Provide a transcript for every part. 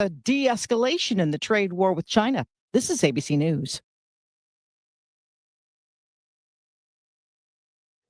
a de-escalation in the trade war with China. This is ABC News.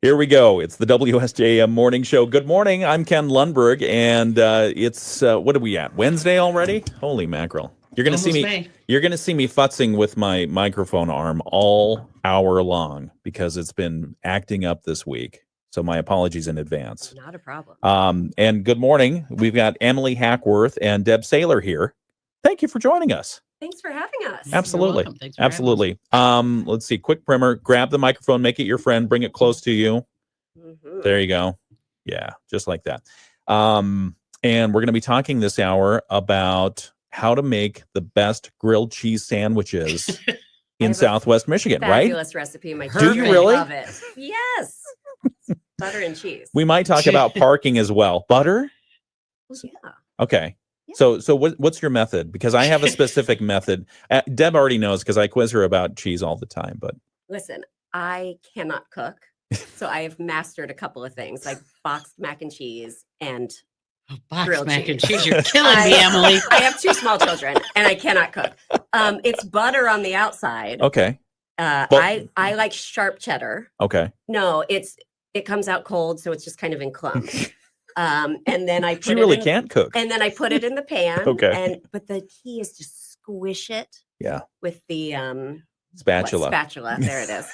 Here we go. It's the WSJM Morning Show. Good morning. I'm Ken Lundberg, and it's what are we at? Wednesday already? Holy mackerel! You're going to see me. May. You're going to see me futzing with my microphone arm all hour long because it's been acting up this week. So my apologies in advance. Not a problem. And good morning. We've got Emily Hackworth and Deb Saylor here. Thank you for joining us. Thanks for having us. Absolutely. Thanks for Absolutely. Let's see. Quick primer. Grab the microphone, make it your friend, bring it close to you. Mm-hmm. There you go. Yeah, just like that. And we're going to be talking this hour about how to make the best grilled cheese sandwiches in Southwest Michigan, right? Fabulous recipe. My Do you really? love it. Yes. Butter and cheese. We might talk about parking as well. Butter? Well, yeah. Okay. Yeah. So what's your method? Because I have a specific method. Deb already knows because I quiz her about cheese all the time. But Listen, I cannot cook, so I have mastered a couple of things like boxed mac and cheese and Box grilled mac and cheese. cheese. You're killing me, Emily. I have 2 small children and I cannot cook. It's butter on the outside. okay. I like sharp cheddar. Okay. No, it comes out cold, so it's just kind of in clumps. And then I put She really it in, can't cook. and then I put it in the pan. Okay. But the key is just squish it. Yeah. With the Spatula. spatula. There it is.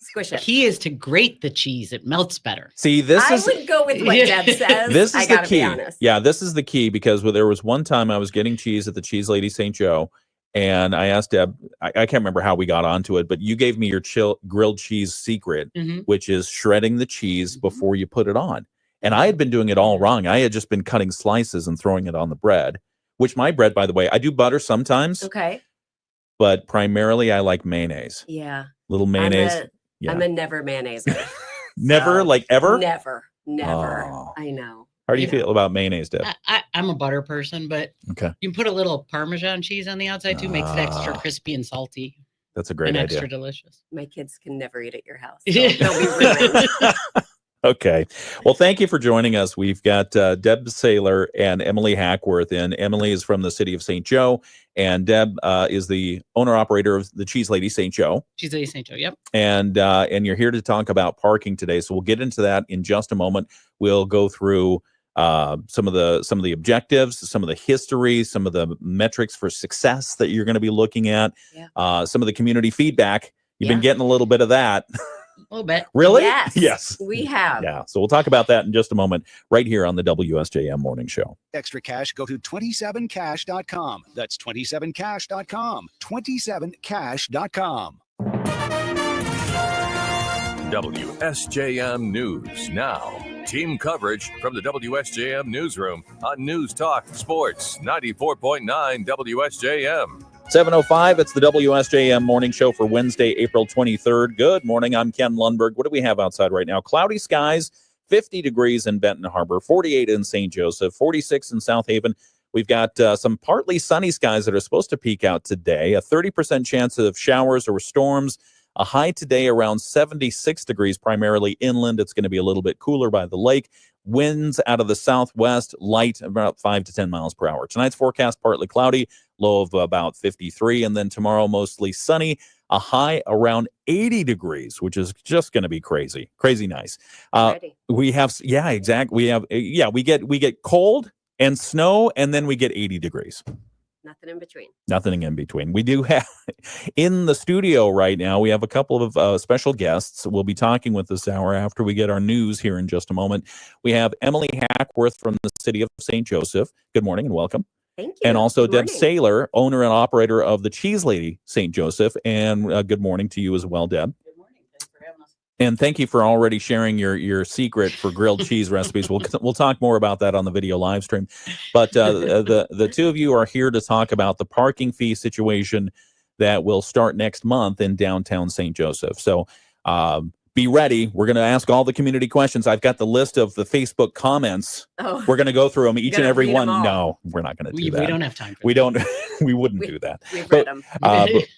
Squish The it. key is to grate the cheese. It melts better. See, this I is would go with what Deb says. this I is the gotta key. be honest. Yeah, this is the key because there was one time I was getting cheese at the Cheese Lady St. Joe, and I asked Deb. I can't remember how we got onto it, but you gave me your grilled cheese secret, Mhm. which is shredding the cheese before you put it on. And I had been doing it all wrong. I had just been cutting slices and throwing it on the bread, which my bread, by the way, I do butter sometimes, Okay. but primarily I like mayonnaise. Yeah. Little mayonnaise. I'm a never mayonnaiser. Never, So, like ever? Never. Oh. I know. How do you Yeah. feel about mayonnaise, Deb? I'm a butter person, but Okay. you can put a little Parmesan cheese on the outside too. Makes it extra Ah. crispy and salty That's a great and idea. extra delicious. My kids can never eat at your house. So they'll be ruined. Okay. Well, thank you for joining us. We've got Deb Saylor and Emily Hackworth in. Emily is from the city of St. Joe, and Deb is the owner-operator of the Cheese Lady St. Joe. Cheese Lady St. Joe, yep. And you're here to talk about parking today. So we'll get into that in just a moment. We'll go through some of the objectives, some of the history, some of the metrics for success that you're going to be looking at, some of the community feedback. You've been getting a little bit of that. A little bit. Really? Yes. Yes. We have. Yeah. So we'll talk about that in just a moment right here on the WSJM Morning Show. Extra cash, go to 27cash.com. That's 27cash.com. 27cash.com. WSJM News Now. Team coverage from the WSJM Newsroom on News Talk Sports 94.9 WSJM. 7:05, it's the WSJM Morning Show for Wednesday, April 23rd. Good morning, I'm Ken Lundberg. What do we have outside right now? Cloudy skies, 50 degrees in Benton Harbor, 48 in St. Joseph, 46 in South Haven. We've got some partly sunny skies that are supposed to peak out today, a 30% chance of showers or storms, a high today around 76 degrees, primarily inland. It's going to be a little bit cooler by the lake. Winds out of the southwest, light, about 5 to 10 miles per hour. Tonight's forecast, partly cloudy, low of about 53. And then tomorrow, mostly sunny, a high around 80 degrees, which is just going to be crazy nice. We have, exactly. We get cold and snow, and then we get 80 degrees. Nothing in between. Nothing in between. We do have in the studio right now, we have a couple of special guests. We'll be talking with this hour after we get our news here in just a moment. We have Emily Hackworth from the city of St. Joseph. Good morning and welcome. Thank you. And also Good Deb morning. Saylor, owner and operator of the Cheese Lady St. Joseph. And good morning to you as well, Deb. Good morning. Thanks for having us. And thank you for already sharing your secret for grilled cheese recipes. We'll talk more about that on the video live stream. But the two of you are here to talk about the parking fee situation that will start next month in downtown St. Joseph. So be ready. We're going to ask all the community questions. I've got the list of the Facebook comments. Oh. We're going to go through them, each and Gonna every read one. them all. No, we're not going to do that. We don't have time for We that. don't. we wouldn't do that. We've But, read them.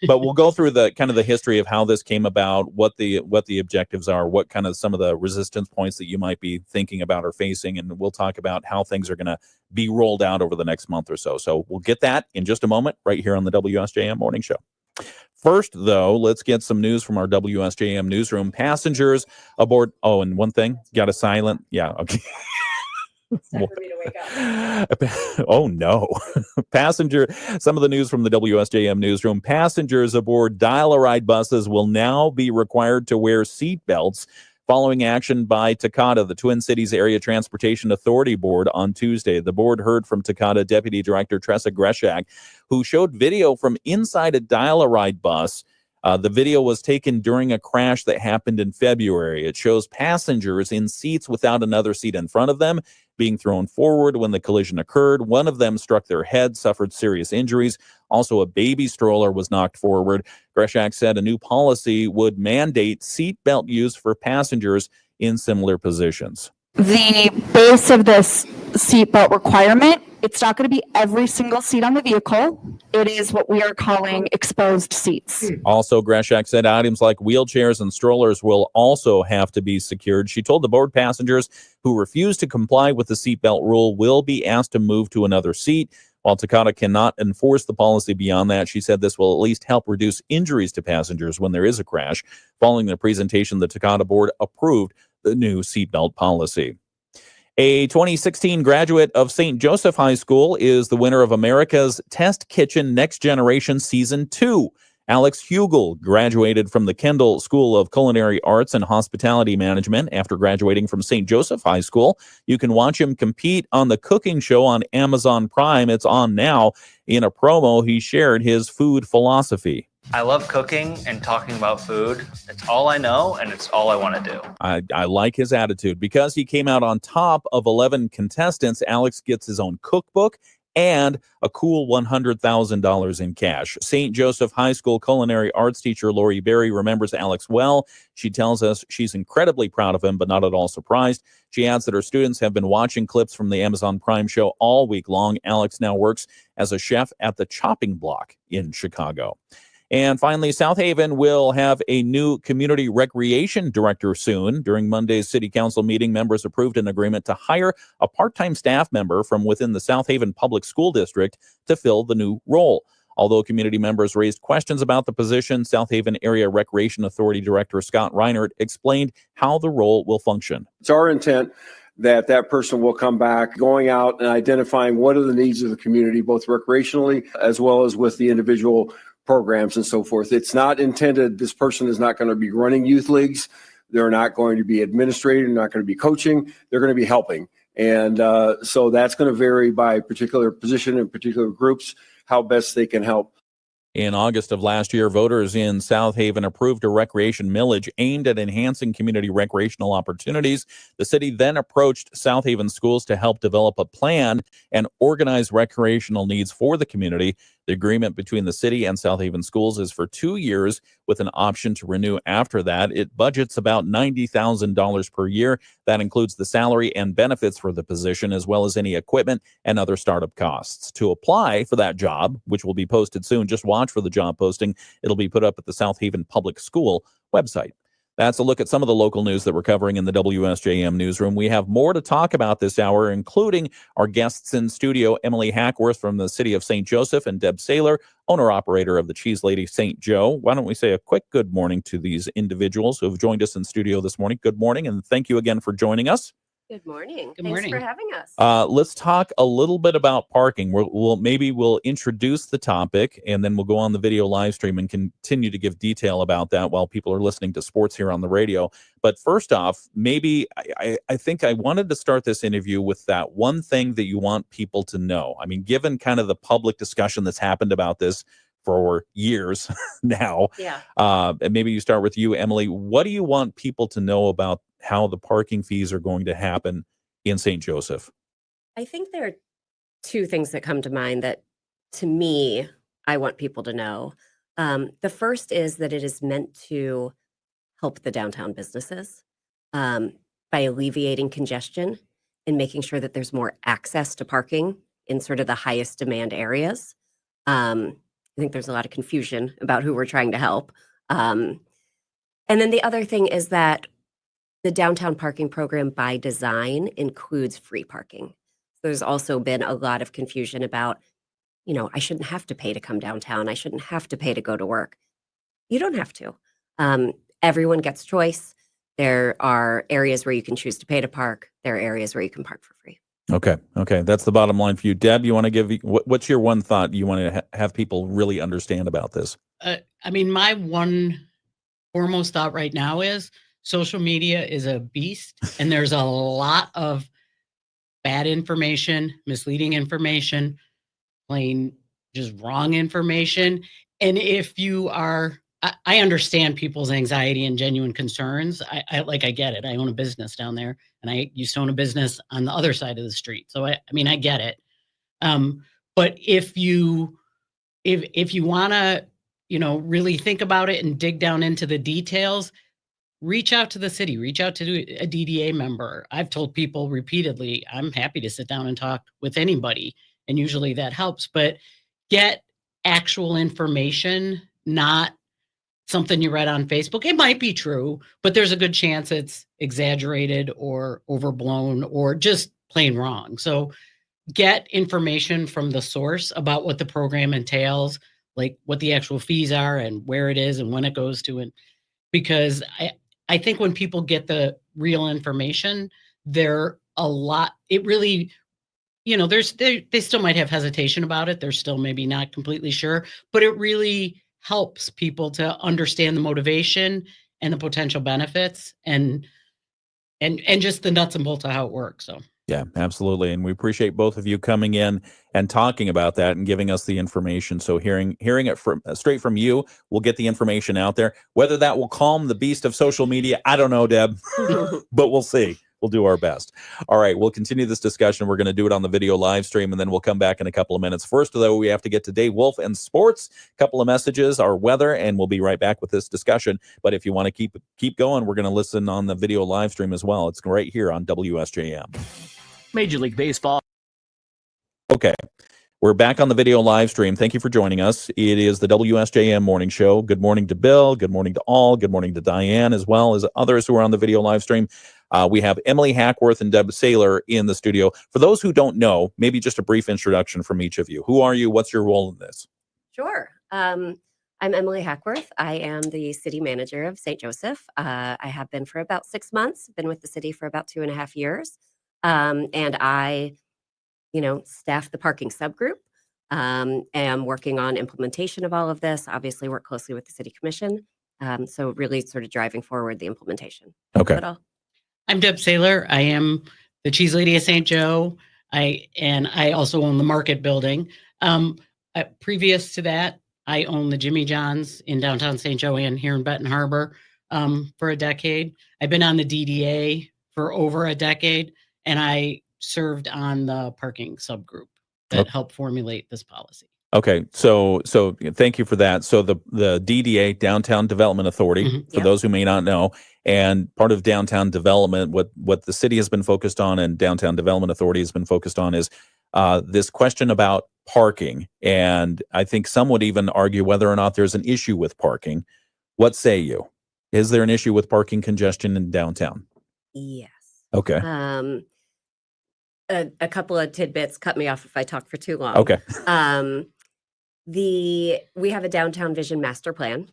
but we'll go through the kind of the history of how this came about, what the objectives are, what kind of some of the resistance points that you might be thinking about or facing, and we'll talk about how things are going to be rolled out over the next month or so. So we'll get that in just a moment right here on the WSJM Morning Show. First, though, let's get some news from our WSJM newsroom. Passengers aboard. Oh, and one thing, got a silent. Yeah, okay. It's time for me to wake up. Oh no. Some of the news from the WSJM newsroom. Passengers aboard dial-a-ride buses will now be required to wear seat belts following action by Takata, the Twin Cities Area Transportation Authority Board, on Tuesday. The board heard from Takata Deputy Director Tressa Greshak, who showed video from inside a dial-a-ride bus. The video was taken during a crash that happened in February. It shows passengers in seats without another seat in front of them being thrown forward when the collision occurred. One of them struck their head, suffered serious injuries. Also, a baby stroller was knocked forward. Greshak said a new policy would mandate seatbelt use for passengers in similar positions. The base of this seatbelt requirement, it's not going to be every single seat on the vehicle. It is what we are calling exposed seats. Also, Greshak said items like wheelchairs and strollers will also have to be secured. She told the board passengers who refuse to comply with the seatbelt rule will be asked to move to another seat. While Takata cannot enforce the policy beyond that, she said this will at least help reduce injuries to passengers when there is a crash. Following the presentation, the Takata board approved the new seatbelt policy. A 2016 graduate of St. Joseph High School is the winner of America's Test Kitchen Next Generation Season 2. Alex Hugel graduated from the Kendall School of Culinary Arts and Hospitality Management after graduating from St. Joseph High School. You can watch him compete on the cooking show on Amazon Prime. It's on now. In a promo, he shared his food philosophy. I love cooking and talking about food. It's all I know, and it's all I want to do. I like his attitude. Because he came out on top of 11 contestants, Alex gets his own cookbook and a cool $100,000 in cash. St. Joseph High School culinary arts teacher Lori Berry remembers Alex well. She tells us she's incredibly proud of him, but not at all surprised. She adds that her students have been watching clips from the Amazon Prime show all week long. Alex now works as a chef at the Chopping Block in Chicago. And finally, South Haven will have a new community recreation director soon. During Monday's city council meeting, members approved an agreement to hire a part-time staff member from within the South Haven Public School District to fill the new role. Although community members raised questions about the position, South Haven Area Recreation Authority Director Scott Reinert explained how the role will function. It's our intent that that person will come back going out and identifying what are the needs of the community, both recreationally as well as with the individual programs and so forth. It's not intended, this person is not going to be running youth leagues. They're not going to be administrating, not going to be coaching. They're going to be helping. And so that's going to vary by particular position and particular groups, how best they can help. In August of last year, voters in South Haven approved a recreation millage aimed at enhancing community recreational opportunities. The city then approached South Haven schools to help develop a plan and organize recreational needs for the community. The agreement between the city and South Haven schools is for 2 years with an option to renew after that. It budgets about $90,000 per year. That includes the salary and benefits for the position, as well as any equipment and other startup costs. To apply for that job, which will be posted soon, just watch for the job posting. It'll be put up at the South Haven Public School website. That's a look at some of the local news that we're covering in the WSJM newsroom. We have more to talk about this hour, including our guests in studio, Emily Hackworth from the city of St. Joseph and Deb Saylor, owner-operator of the Cheese Lady St. Joe. Why don't we say a quick good morning to these individuals who have joined us in studio this morning. Good morning, and thank you again for joining us. Good morning. Good Thanks morning. for having us. Let's talk a little bit about parking. We'll introduce the topic, and then we'll go on the video live stream and continue to give detail about that while people are listening to sports here on the radio. But first off, maybe I think I wanted to start this interview with that one thing that you want people to know. I mean, given kind of the public discussion that's happened about this for years now. Yeah. And maybe you start with you, Emily. What do you want people to know about how the parking fees are going to happen in St. Joseph? I think there are two things that come to mind that, to me, I want people to know. The first is that it is meant to help the downtown businesses by alleviating congestion and making sure that there's more access to parking in sort of the highest demand areas. I think there's a lot of confusion about who we're trying to help. And then the other thing is that the downtown parking program by design includes free parking. There's also been a lot of confusion about, I shouldn't have to pay to come downtown. I shouldn't have to pay to go to work. You don't have to. Everyone gets choice. There are areas where you can choose to pay to park. There are areas where you can park for free. Okay. That's the bottom line for you. Deb, you want to give, what's your one thought you want to have people really understand about this? My one foremost thought right now is social media is a beast, and there's a lot of bad information, misleading information, plain just wrong information. And if you are, I understand people's anxiety and genuine concerns. I get it. I own a business down there, and I used to own a business on the other side of the street. So I get it. But if you want to, really think about it and dig down into the details, reach out to the city, reach out to a DDA member. I've told people repeatedly, I'm happy to sit down and talk with anybody. And usually that helps, but get actual information, not something you read on Facebook. It might be true, but there's a good chance it's exaggerated or overblown or just plain wrong. So get information from the source about what the program entails, like what the actual fees are and where it is and when it goes to. And because I think when people get the real information, it really, they still might have hesitation about it. They're still maybe not completely sure, but it really helps people to understand the motivation and the potential benefits and just the nuts and bolts of how it works. So. Yeah, absolutely. And we appreciate both of you coming in and talking about that and giving us the information. So hearing it straight from you, we'll get the information out there. Whether that will calm the beast of social media, I don't know, Deb, but we'll see. We'll do our best. All right, we'll continue this discussion. We're going to do it on the video live stream, and then we'll come back in a couple of minutes. First, though, we have to get to Dave Wolf and sports. A couple of messages, our weather, and we'll be right back with this discussion. But if you want to keep going, we're going to listen on the video live stream as well. It's right here on WSJM. Major League Baseball. Okay. We're back on the video live stream. Thank you for joining us. It is the WSJM Morning Show. Good morning to Bill. Good morning to all. Good morning to Diane, as well as others who are on the video live stream. We have Emily Hackworth and Deb Saylor in the studio. For those who don't know, maybe just a brief introduction from each of you. Who are you? What's your role in this? Sure. I'm Emily Hackworth. I am the city manager of St. Joseph. I have been for about 6 months, been with the city for about 2.5 years. And I, staff the parking subgroup, am working on implementation of all of this, obviously work closely with the city commission. So really sort of driving forward the implementation. Okay. I'm Deb Saylor. I am the cheese lady of St. Joe. I also own the market building. Previous to that, I owned the Jimmy John's in downtown St. Joe and here in Benton Harbor for a decade. I've been on the DDA for over a decade, and I served on the parking subgroup that helped formulate this policy. Okay, so thank you for that. So the DDA, Downtown Development Authority, for those who may not know, and part of downtown development, what the city has been focused on and Downtown Development Authority has been focused on is this question about parking. And I think some would even argue whether or not there's an issue with parking. What say you? Is there an issue with parking congestion in downtown? Yes. Okay. A couple of tidbits, cut me off if I talk for too long. Okay. We have a downtown vision master plan.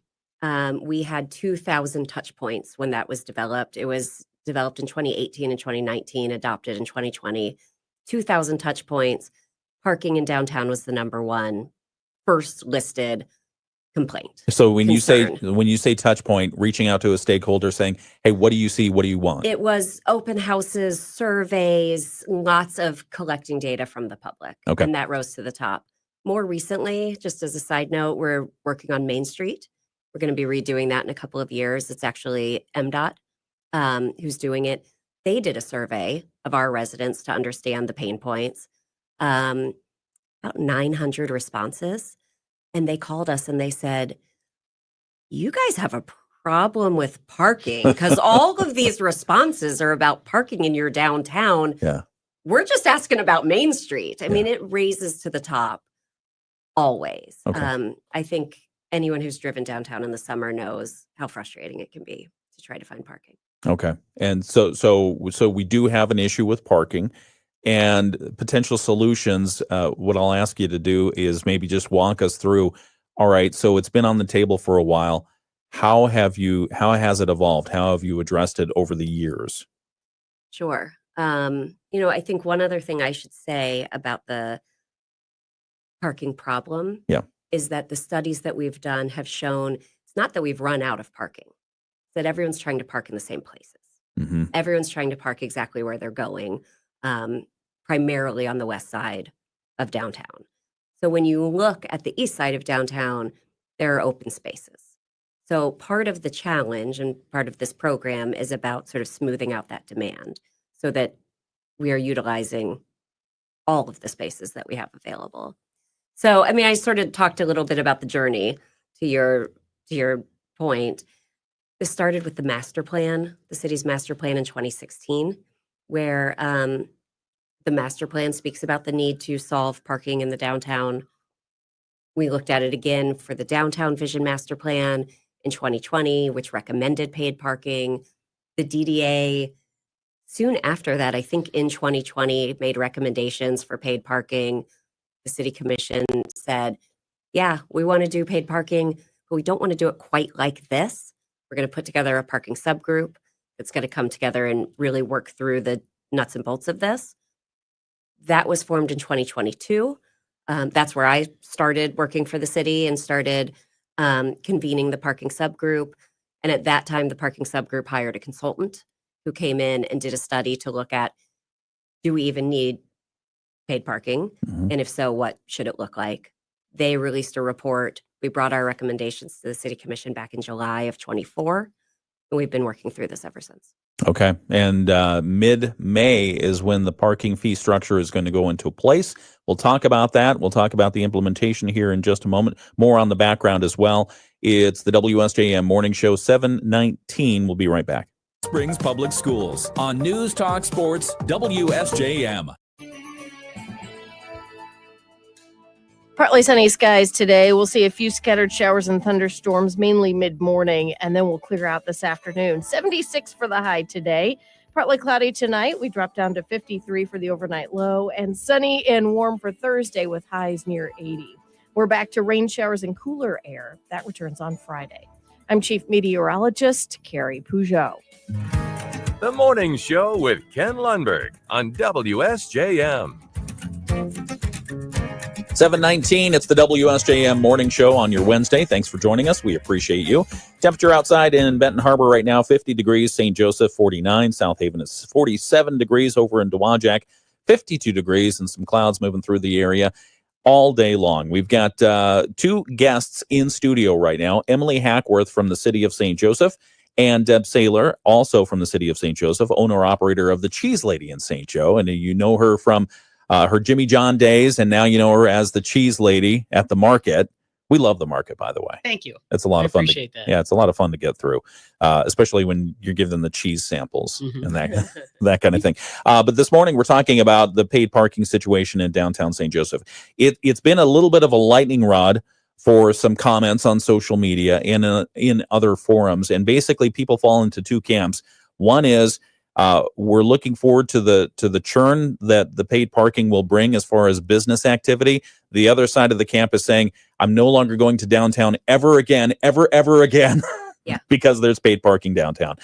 We had 2,000 touch points when that was developed. It was developed in 2018 and 2019, adopted in 2020. 2,000 touch points. Parking in downtown was the number one first listed complaint. So when you say touch point, reaching out to a stakeholder saying, hey, what do you see? What do you want? It was open houses, surveys, lots of collecting data from the public. Okay. And that rose to the top. More recently, just as a side note, we're working on Main Street. We're going to be redoing that in a couple of years. It's actually MDOT who's doing it. They did a survey of our residents to understand the pain points. About 900 responses. And they called us and they said, you guys have a problem with parking because all of these responses are about parking in your downtown. Yeah. We're just asking about Main Street. I mean, it raises to the top always. Okay. I think anyone who's driven downtown in the summer knows how frustrating it can be to try to find parking. Okay. And so we do have an issue with parking and potential solutions. What I'll ask you to do is maybe just walk us through. All right. So it's been on the table for a while. How has it evolved? How have you addressed it over the years? Sure. I think one other thing I should say about the parking problem Yeah. is that the studies that we've done have shown it's not that we've run out of parking, it's that everyone's trying to park in the same places. Mm-hmm. Everyone's trying to park exactly where they're going, primarily on the west side of downtown. So when you look at the east side of downtown, there are open spaces. So part of the challenge and part of this program is about sort of smoothing out that demand so that we are utilizing all of the spaces that we have available. So, I mean, I sort of talked a little bit about the journey to your point. This started with the master plan, the city's master plan in 2016, where the master plan speaks about the need to solve parking in the downtown. We looked at it again for the downtown vision master plan in 2020, which recommended paid parking. The DDA, soon after that, I think in 2020, made recommendations for paid parking. The city commission said, yeah, we want to do paid parking, but we don't want to do it quite like this. We're going to put together a parking subgroup that's going to come together and really work through the nuts and bolts of this. That was formed in 2022. That's where I started working for the city and started convening the parking subgroup. And at that time, the parking subgroup hired a consultant who came in and did a study to look at, do we even need paid parking? Mm-hmm. And if so, what should it look like? They released a report. We brought our recommendations to the city commission back in July of 24. And we've been working through this ever since. Okay. And mid-May is when the parking fee structure is going to go into place. We'll talk about that. We'll talk about the implementation here in just a moment. More on the background as well. It's the WSJM Morning Show, 7:19. We'll be right back. Springs Public Schools on News Talk Sports, WSJM. Partly sunny skies today. We'll see a few scattered showers and thunderstorms, mainly mid-morning, and then we'll clear out this afternoon. 76 for the high today. Partly cloudy tonight. We drop down to 53 for the overnight low, and sunny and warm for Thursday with highs near 80. We're back to rain showers and cooler air. That returns on Friday. I'm Chief Meteorologist Carrie Peugeot. The Morning Show with Ken Lundberg on WSJM. 7:19, it's the WSJM Morning Show on your Wednesday. Thanks for joining us. We appreciate you. Temperature outside in Benton Harbor right now, 50 degrees. St. Joseph, 49. South Haven is 47 degrees. Over in Dowagiac, 52 degrees, and some clouds moving through the area all day long. We've got two guests in studio right now, Emily Hackworth from the city of St. Joseph and Deb Saylor, also from the city of St. Joseph, owner-operator of the Cheese Lady in St. Joe. And you know her from her Jimmy John days, and now you know her as the Cheese Lady at the market. We love the market, by the way. Thank you. It's a lot of fun. Appreciate that. Yeah, it's a lot of fun to get through, especially when you're giving them the cheese samples and that kind of thing. But this morning we're talking about the paid parking situation in downtown St. Joseph. It's been a little bit of a lightning rod for some comments on social media and in other forums, and basically people fall into two camps. One is we're looking forward to the churn that the paid parking will bring as far as business activity. The other side of the camp is saying, I'm no longer going to downtown ever again, ever again, because there's paid parking downtown.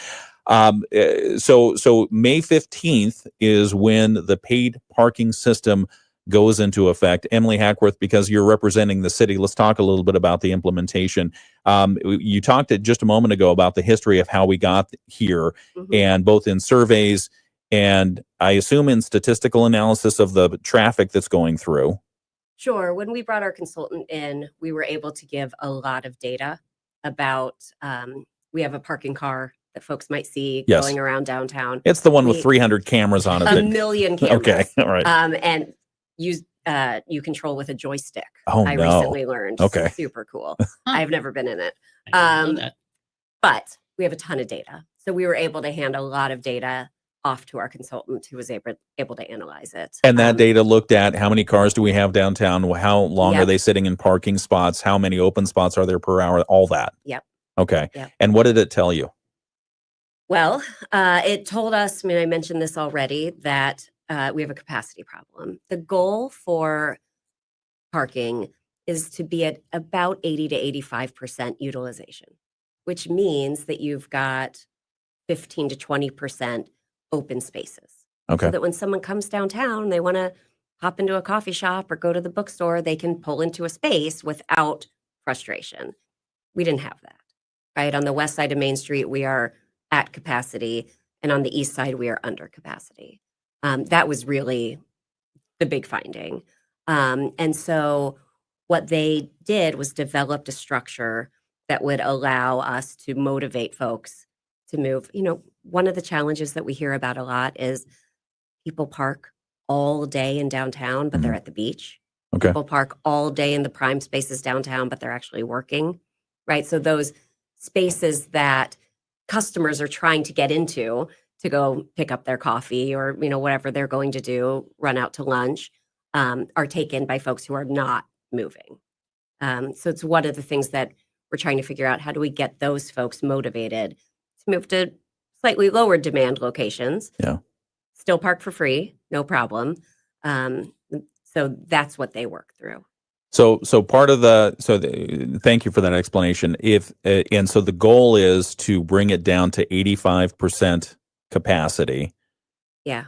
So May 15th is when the paid parking system goes into effect. Emily Hackworth, because you're representing the city, let's talk a little bit about the implementation. You talked just a moment ago about the history of how we got here, and both in surveys and I assume in statistical analysis of the traffic that's going through. Sure. When we brought our consultant in, we were able to give a lot of data about, we have a parking car that folks might see going around downtown. It's the one with 300 cameras on it. A million cameras. Okay, all right. And you control with a joystick. Oh, I recently learned. Okay. Super cool. I've never been in it. I didn't know that. But we have a ton of data. So we were able to hand a lot of data off to our consultant who was able to analyze it. And that data looked at how many cars do we have downtown? How long are Yep. they sitting in parking spots? How many open spots are there per hour? All that. Yep. Okay. Yep. And what did it tell you? Well, it told us, I mean, I mentioned this already, that we have a capacity problem. The goal for parking is to be at about 80 to 85% utilization, which means that you've got 15 to 20% open spaces. Okay. So that when someone comes downtown and they want to hop into a coffee shop or go to the bookstore, they can pull into a space without frustration. We didn't have that, right? On the west side of Main Street, we are at capacity, and on the east side, we are under capacity. That was really the big finding. And so what they did was developed a structure that would allow us to motivate folks to move. You know, one of the challenges that we hear about a lot is people park all day in downtown, but they're at the beach. Okay. People park all day in the prime spaces downtown, but they're actually working, right? So those spaces that customers are trying to get into to go pick up their coffee or, you know, whatever they're going to do, run out to lunch, are taken by folks who are not moving. So it's one of the things that we're trying to figure out. How do we get those folks motivated to move to slightly lower demand locations? Yeah. Still park for free, no problem. So that's what they work through. So part of thank you for that explanation. And so the goal is to bring it down to 85% capacity. Yeah.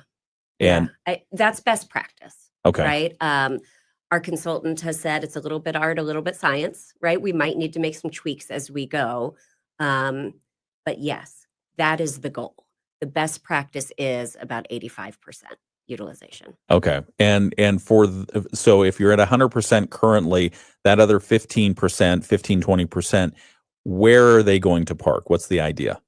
And that's best practice. okay. Right. Our consultant has said it's a little bit art, a little bit science, right? We might need to make some tweaks as we go. But yes, that is the goal. The best practice is about 85% utilization. Okay. And so if you're at 100% currently, that other 15%, 20%, where are they going to park? What's the idea?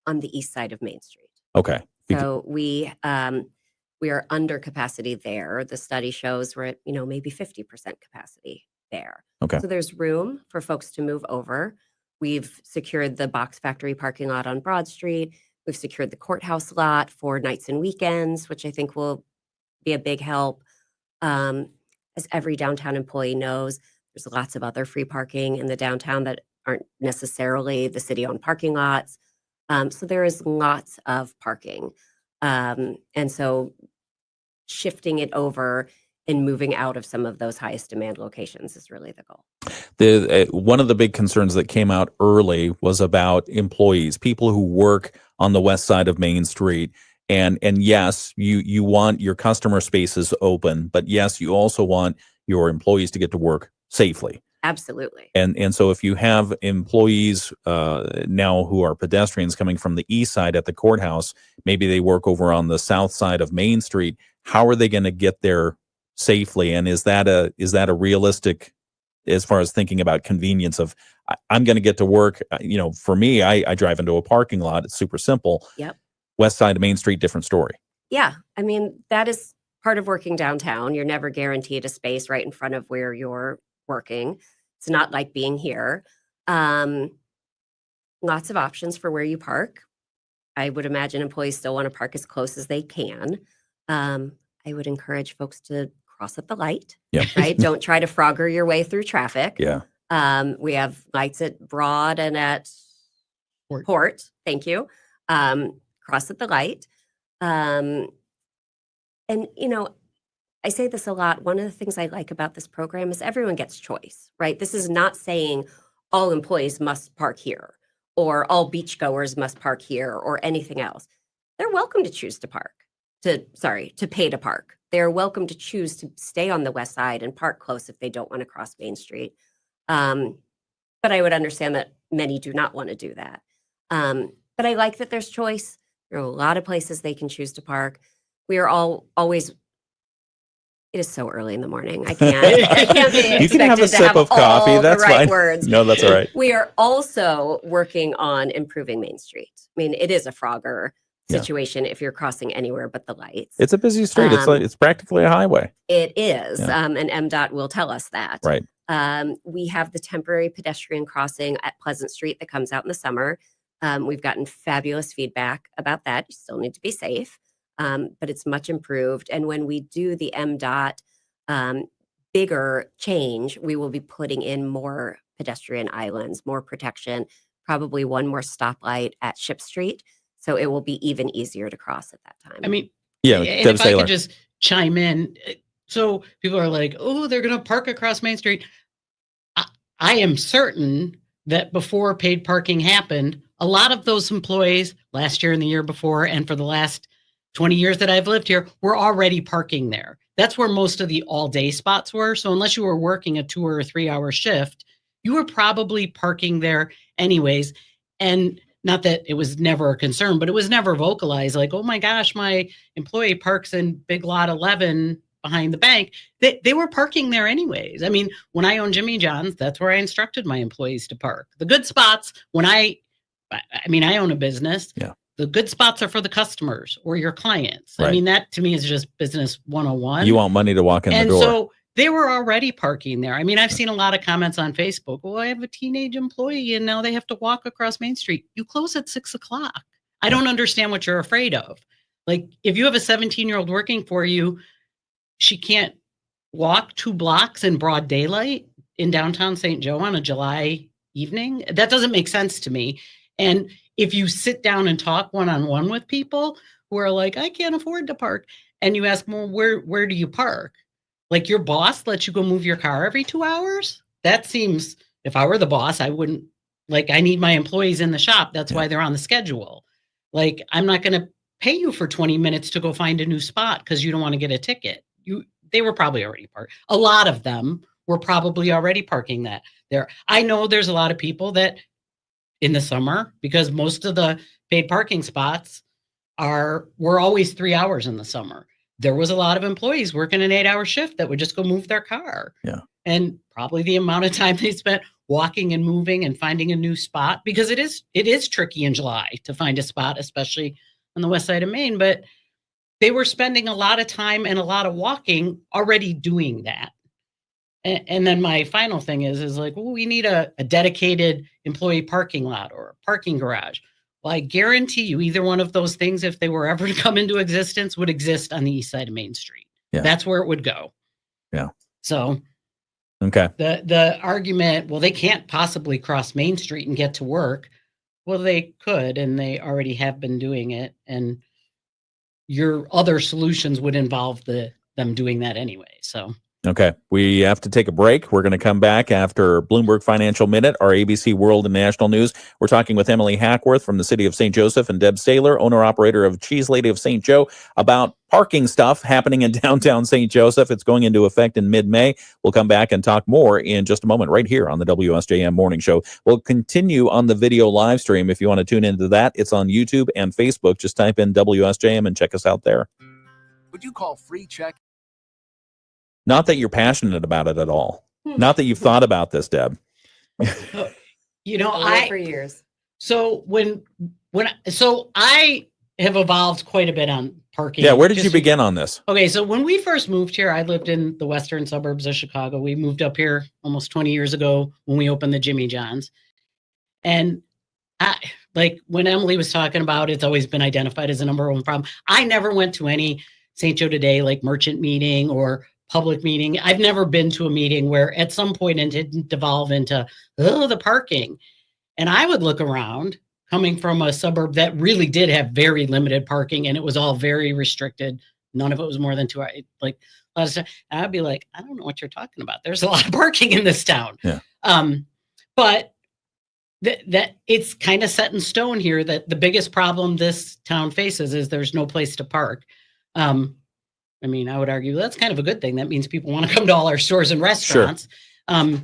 On the east side of Main Street. Okay. So we are under capacity there. The study shows we're at, maybe 50% capacity there. Okay. So there's room for folks to move over. We've secured the Box Factory parking lot on Broad Street. We've secured the courthouse lot for nights and weekends, which I think will be a big help. As every downtown employee knows, there's lots of other free parking in the downtown that aren't necessarily the city-owned parking lots. So there is lots of parking. And so shifting it over and moving out of some of those highest demand locations is really the goal. One of the big concerns that came out early was about employees, people who work on the west side of Main Street. And yes, you want your customer spaces open, but yes, you also want your employees to get to work safely. Absolutely. And so if you have employees now who are pedestrians coming from the east side at the courthouse, maybe they work over on the south side of Main Street, how are they going to get there safely? And is that a realistic, as far as thinking about convenience of, I'm going to get to work, for me, I drive into a parking lot. It's super simple. Yep. West side of Main Street, different story. Yeah. I mean, that is part of working downtown. You're never guaranteed a space right in front of where you're working. It's not like being here. Lots of options for where you park. I would imagine employees still want to park as close as they can. I would encourage folks to cross at the light, yeah. Right? Don't try to Frogger your way through traffic. Yeah. We have lights at Broad and at Port. Thank you. Cross at the light. And, I say this a lot. One of the things I like about this program is everyone gets choice, right? This is not saying all employees must park here or all beachgoers must park here or anything else. They're welcome to choose to pay to park. They're welcome to choose to stay on the west side and park close if they don't want to cross Main Street. But I would understand that many do not want to do that. But I like that there's choice. There are a lot of places they can choose to park. We are always. It is so early in the morning. I can't be you can have a sip of coffee. That's right fine. Words. No, that's all right. We are also working on improving Main Street. I mean, it is a Frogger situation if you're crossing anywhere but the lights. It's a busy street. It's practically a highway. It is. Yeah. And MDOT will tell us that. Right. We have the temporary pedestrian crossing at Pleasant Street that comes out in the summer. We've gotten fabulous feedback about that. You still need to be safe. but it's much improved. And when we do the MDOT bigger change, we will be putting in more pedestrian islands, more protection, probably one more stoplight at Ship Street. So it will be even easier to cross at that time. I mean, Yeah, and Deb if I Saylor. could just chime in. So people are like, oh, they're going to park across Main Street. I am certain that before paid parking happened, a lot of those employees last year and the year before, and for the last 20 years that I've lived here, were already parking there. That's where most of the all-day spots were. So unless you were working a 2 or 3 hour shift, you were probably parking there anyways. And not that it was never a concern, but it was never vocalized like, oh my gosh, my employee parks in Big Lot 11 behind the bank. They were parking there anyways. I mean, when I owned Jimmy John's, that's where I instructed my employees to park. The good spots, when I own a business. Yeah. The good spots are for the customers or your clients. Right. I mean, that to me is just business 101. You want money to walk in the door. So they were already parking there. I mean, I've seen a lot of comments on Facebook. Well, I have a teenage employee and now they have to walk across Main Street. You close at 6 o'clock. I don't understand what you're afraid of. Like if you have a 17-year-old working for you, she can't walk 2 blocks in broad daylight in downtown St. Joe on a July evening. That doesn't make sense to me. And if you sit down and talk one-on-one with people who are like, I can't afford to park, and you ask, well, where do you park? Like your boss lets you go move your car every 2 hours? That seems, if I were the boss, I wouldn't, like, I need my employees in the shop. That's why they're on the schedule. Like, I'm not going to pay you for 20 minutes to go find a new spot because you don't want to get a ticket. They were probably already parked. A lot of them were probably already parking that there. I know there's a lot of people that in the summer, because most of the paid parking spots were always 3 hours in the summer. There was a lot of employees working an 8-hour shift that would just go move their car. Yeah. And probably the amount of time they spent walking and moving and finding a new spot, because it is tricky in July to find a spot, especially on the west side of Maine. But they were spending a lot of time and a lot of walking already doing that. And then my final thing is like, well, we need a dedicated employee parking lot or a parking garage. Well, I guarantee you either one of those things, if they were ever to come into existence, would exist on the east side of Main Street. Yeah. That's where it would go. Yeah. So okay. The argument, well, they can't possibly cross Main Street and get to work. Well, they could, and they already have been doing it. And your other solutions would involve them doing that anyway. So. Okay, we have to take a break. We're going to come back after Bloomberg Financial Minute, our ABC World and National News. We're talking with Emily Hackworth from the city of St. Joseph and Deb Saylor, owner-operator of Cheese Lady of St. Joe, about parking stuff happening in downtown St. Joseph. It's going into effect in mid-May. We'll come back and talk more in just a moment right here on the WSJM Morning Show. We'll continue on the video live stream. If you want to tune into that, it's on YouTube and Facebook. Just type in WSJM and check us out there. Would you call free check? Not that you're passionate about it at all. Not that you've thought about this, Deb. You know, for years. So I have evolved quite a bit on parking. Yeah, where did you begin on this? Okay, so when we first moved here, I lived in the western suburbs of Chicago. We moved up here almost 20 years ago when we opened the Jimmy John's. And like when Emily was talking about, it's always been identified as a number one problem. I never went to any St. Joe Today like merchant meeting or public meeting. I've never been to a meeting where at some point it didn't devolve into, the parking. And I would look around coming from a suburb that really did have very limited parking and it was all very restricted. None of it was more than 2 hours. Like a lot of stuff. And I'd be like, I don't know what you're talking about. There's a lot of parking in this town. Yeah. But that it's kind of set in stone here that the biggest problem this town faces is there's no place to park. I mean, I would argue that's kind of a good thing. That means people want to come to all our stores and restaurants. Sure.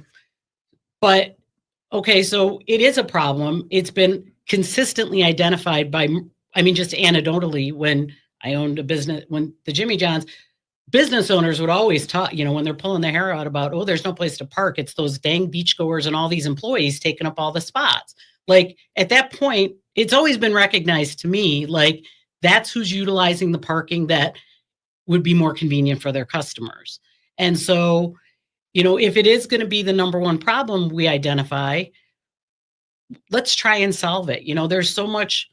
But okay, so it is a problem. It's been consistently identified by, just anecdotally, when I owned a business, when the Jimmy John's business owners would always talk, when they're pulling their hair out about, there's no place to park. It's those dang beachgoers and all these employees taking up all the spots. Like at that point, it's always been recognized to me, like that's who's utilizing the parking that would be more convenient for their customers. And so, if it is going to be the number one problem we identify, let's try and solve it. There's so much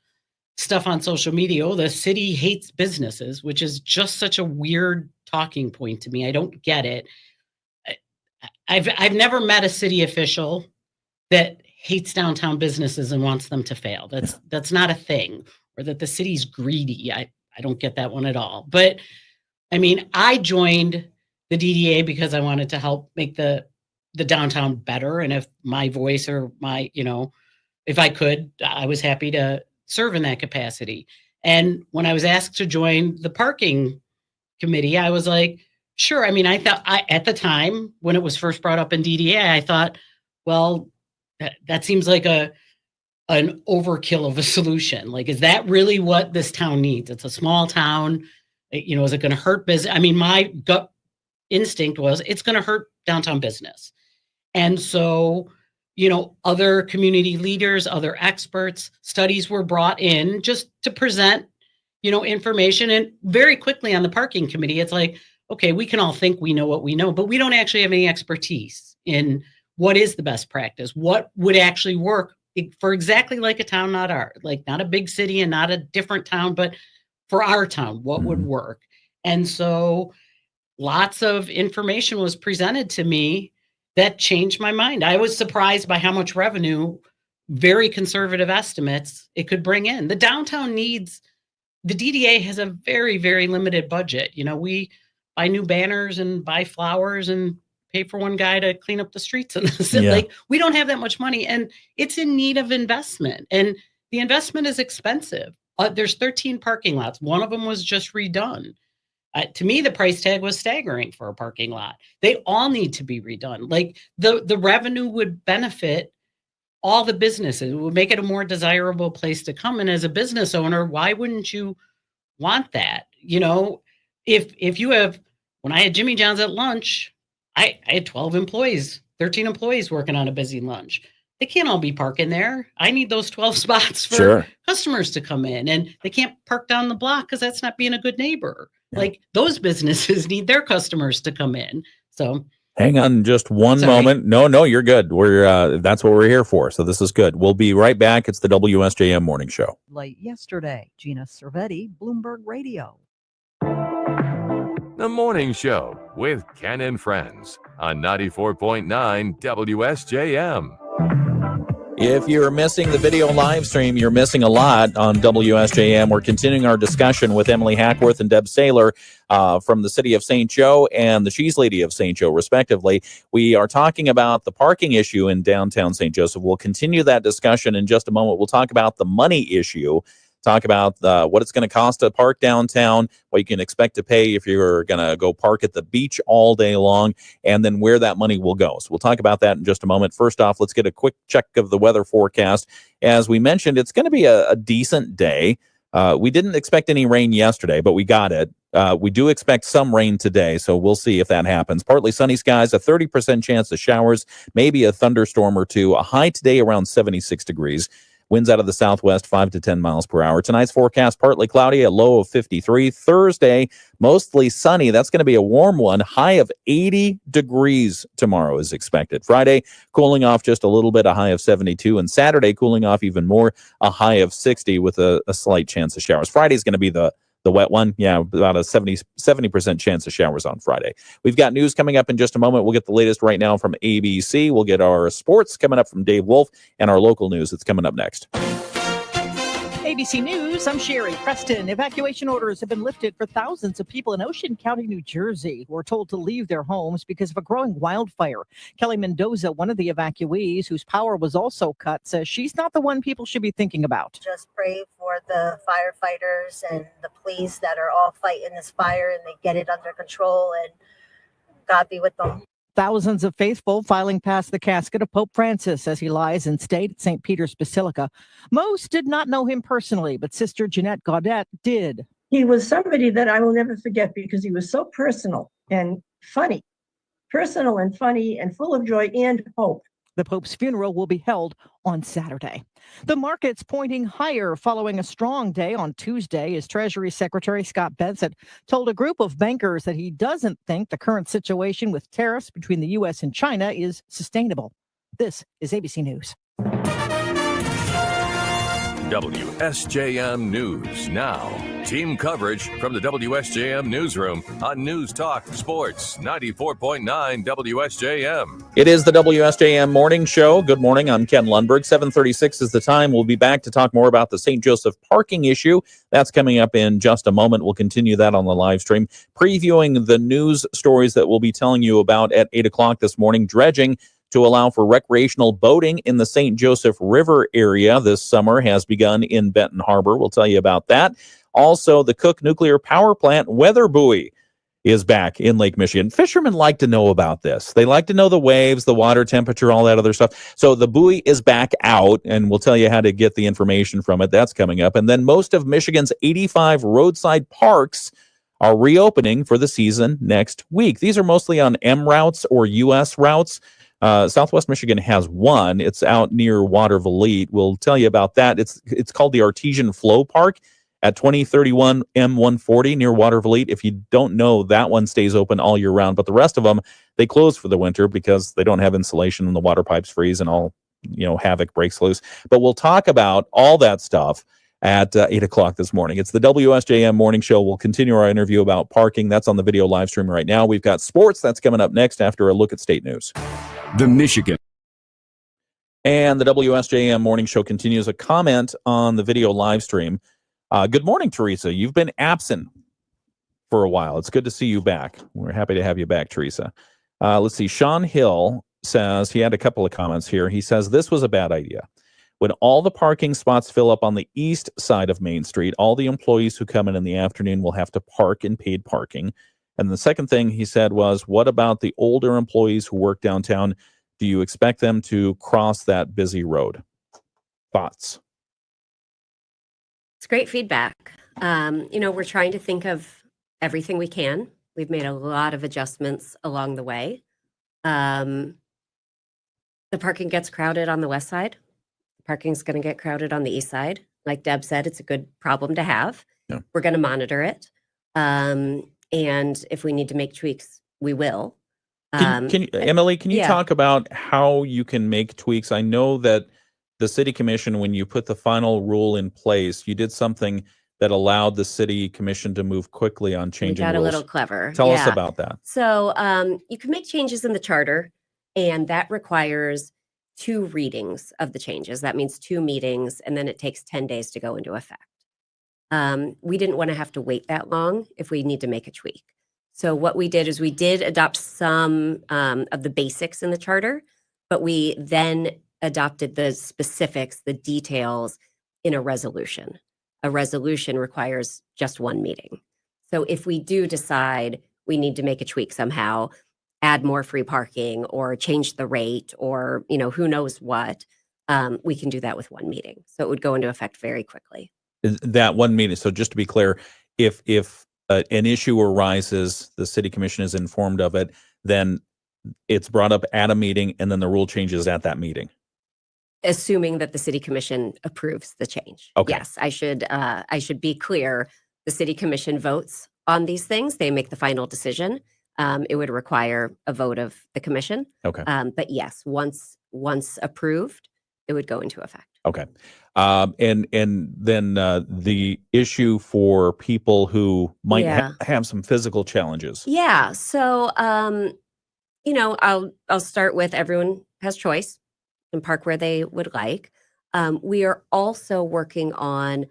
stuff on social media. Oh, the city hates businesses, which is just such a weird talking point to me. I don't get it. I've never met a city official that hates downtown businesses and wants them to fail. That's not a thing. Or that the city's greedy. I don't get that one at all. But I mean, I joined the DDA because I wanted to help make the downtown better. And if my voice or my, if I could, I was happy to serve in that capacity. And when I was asked to join the parking committee, I was like, sure. I mean, I thought at the time when it was first brought up in DDA, I thought, well, that seems like an overkill of a solution. Like, is that really what this town needs? It's a small town. Is it going to hurt business? I mean, my gut instinct was it's going to hurt downtown business. And so, other community leaders, other experts, studies were brought in just to present, information. And very quickly on the parking committee, it's like, okay, we can all think we know what we know, but we don't actually have any expertise in what is the best practice, what would actually work for exactly like a town, not a big city and not a different town, but for our town, what would work. And so lots of information was presented to me that changed my mind. I was surprised by how much revenue, very conservative estimates, it could bring in. The downtown needs, the DDA has a very, very limited budget. We buy new banners and buy flowers and pay for one guy to clean up the streets in the city. Like, we don't have that much money, and it's in need of investment. And the investment is expensive. There's 13 parking lots. One of them was just redone. To me, the price tag was staggering for a parking lot. They all need to be redone. Like, the revenue would benefit all the businesses. It would make it a more desirable place to come. And as a business owner, why wouldn't you want that? If you have, when I had Jimmy John's at lunch, I had 12 employees, 13 employees working on a busy lunch. They can't all be parking there. I need those 12 spots for customers to come in, and they can't park down the block because that's not being a good neighbor. Yeah. Like, those businesses need their customers to come in. So hang on just one moment. No, you're good. We're that's what we're here for. So this is good. We'll be right back. It's the WSJM Morning Show. Late yesterday, Gina Cervetti, Bloomberg Radio. The Morning Show with Ken and Friends on 94.9 WSJM. If you're missing the video live stream, you're missing a lot on WSJM. We're continuing our discussion with Emily Hackworth and Deb Saylor from the city of St. Joe and the Cheese Lady of St. Joe, respectively. We are talking about the parking issue in downtown St. Joseph. We'll continue that discussion in just a moment. We'll talk about the money issue. Talk about what it's going to cost to park downtown, what you can expect to pay if you're going to go park at the beach all day long, and then where that money will go. So we'll talk about that in just a moment. First off, let's get a quick check of the weather forecast. As we mentioned, it's going to be a decent day. We didn't expect any rain yesterday, but we got it. We do expect some rain today, so we'll see if that happens. Partly sunny skies, a 30% chance of showers, maybe a thunderstorm or two. A high today around 76 degrees. Winds out of the southwest, 5 to 10 miles per hour. Tonight's forecast, partly cloudy, a low of 53. Thursday, mostly sunny. That's going to be a warm one. High of 80 degrees tomorrow is expected. Friday, cooling off just a little bit, a high of 72. And Saturday, cooling off even more, a high of 60 with a slight chance of showers. Friday's going to be the wet one. Yeah, about a 70% chance of showers on Friday. We've got news coming up in just a moment. We'll get the latest right now from ABC. We'll get our sports coming up from Dave Wolf and our local news that's coming up next. ABC News, I'm Sherry Preston. Evacuation orders have been lifted for thousands of people in Ocean County, New Jersey, who are told to leave their homes because of a growing wildfire. Kelly Mendoza, one of the evacuees whose power was also cut, says she's not the one people should be thinking about. Just pray for the firefighters and the police that are all fighting this fire, and they get it under control, and God be with them. Thousands of faithful filing past the casket of Pope Francis as he lies in state at St. Peter's Basilica. Most did not know him personally, but Sister Jeanette Gaudette did. He was somebody that I will never forget because he was so personal and funny. Personal and funny and full of joy and hope. The Pope's funeral will be held on Saturday. The market's pointing higher following a strong day on Tuesday as Treasury Secretary Scott Bessent told a group of bankers that he doesn't think the current situation with tariffs between the U.S. and China is sustainable. This is ABC News. WSJM News Now. Team coverage from the WSJM Newsroom on News Talk Sports 94.9 WSJM. It is the WSJM Morning Show. Good morning. I'm Ken Lundberg. 7:36 is the time. We'll be back to talk more about the St. Joseph parking issue. That's coming up in just a moment. We'll continue that on the live stream. Previewing the news stories that we'll be telling you about at 8 o'clock this morning. Dredging to allow for recreational boating in the St. Joseph River area this summer has begun in Benton Harbor. We'll tell you about that. Also, the Cook Nuclear Power Plant weather buoy is back in Lake Michigan. Fishermen like to know about this. They like to know the waves, the water temperature, all that other stuff. So the buoy is back out, and we'll tell you how to get the information from it. That's coming up. And then most of Michigan's 85 roadside parks are reopening for the season next week. These are mostly on M routes or US routes. Southwest Michigan has one. It's out near Watervliet. We'll tell you about that. It's called the Artesian Flow Park at 2031 M140 near Watervliet. If you don't know, that one stays open all year round, but the rest of them, they close for the winter because they don't have insulation and the water pipes freeze and all, havoc breaks loose. But we'll talk about all that stuff at 8 o'clock this morning. It's the WSJM Morning Show. We'll continue our interview about parking. That's on the video live stream right now. We've got sports. That's coming up next after a look at state news. The Michigan. And the WSJM Morning Show continues. A comment on the video live stream. Good morning, Teresa. You've been absent for a while. It's good to see you back. We're happy to have you back, Teresa. Let's see. Sean Hill says, he had a couple of comments here. He says, this was a bad idea. When all the parking spots fill up on the east side of Main Street, all the employees who come in the afternoon will have to park in paid parking. And the second thing he said was, what about the older employees who work downtown? Do you expect them to cross that busy road? Thoughts? It's great feedback. We're trying to think of everything we can. We've made a lot of adjustments along the way. The parking gets crowded on the west side. Parking's going to get crowded on the east side. Like Deb said, it's a good problem to have. Yeah. We're going to monitor it. And if we need to make tweaks, we will. Emily, can you talk about how you can make tweaks? I know that the city commission, when you put the final rule in place, you did something that allowed the city commission to move quickly on changing we got rules. A little clever. Tell us about that. So you can make changes in the charter, and that requires 2 readings of the changes. That means 2 meetings, and then it takes 10 days to go into effect. We didn't want to have to wait that long if we need to make a tweak. So what we did is we did adopt some of the basics in the charter, but we then adopted the specifics, the details in a resolution. A resolution requires just 1 meeting. So if we do decide we need to make a tweak somehow, add more free parking or change the rate or, who knows what, we can do that with 1 meeting. So it would go into effect very quickly. That 1 meeting. So just to be clear, if an issue arises, the city commission is informed of it, then it's brought up at a meeting and then the rule changes at that meeting. Assuming that the city commission approves the change. Okay. Yes, I should be clear. The city commission votes on these things. They make the final decision. It would require a vote of the commission. Okay. But yes, once approved, it would go into effect. Okay. And then the issue for people who might have some physical challenges. Yeah. So, I'll start with everyone has choice and park where they would like. We are also working on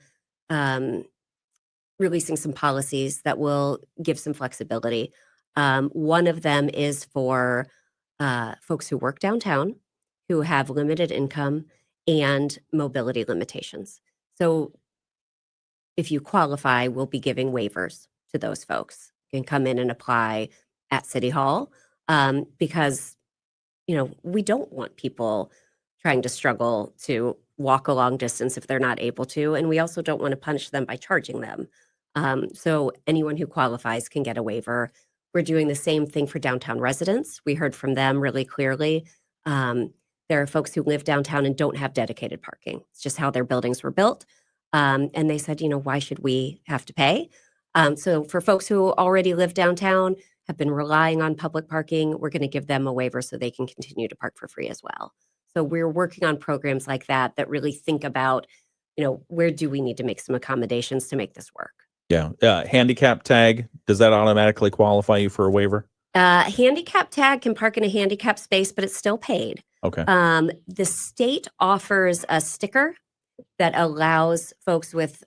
releasing some policies that will give some flexibility. One of them is for folks who work downtown, who have limited income and mobility limitations. So if you qualify, we'll be giving waivers to those folks. You can come in and apply at City Hall because, we don't want people trying to struggle to walk a long distance if they're not able to. And we also don't want to punish them by charging them. So anyone who qualifies can get a waiver. We're doing the same thing for downtown residents. We heard from them really clearly. There are folks who live downtown and don't have dedicated parking. It's just how their buildings were built. And they said, why should we have to pay? So for folks who already live downtown, have been relying on public parking, we're going to give them a waiver so they can continue to park for free as well. So we're working on programs like that really think about where do we need to make some accommodations to make this work? Yeah. Handicap tag, does that automatically qualify you for a waiver? Handicap tag can park in a handicap space, but it's still paid. Okay. The state offers a sticker that allows folks with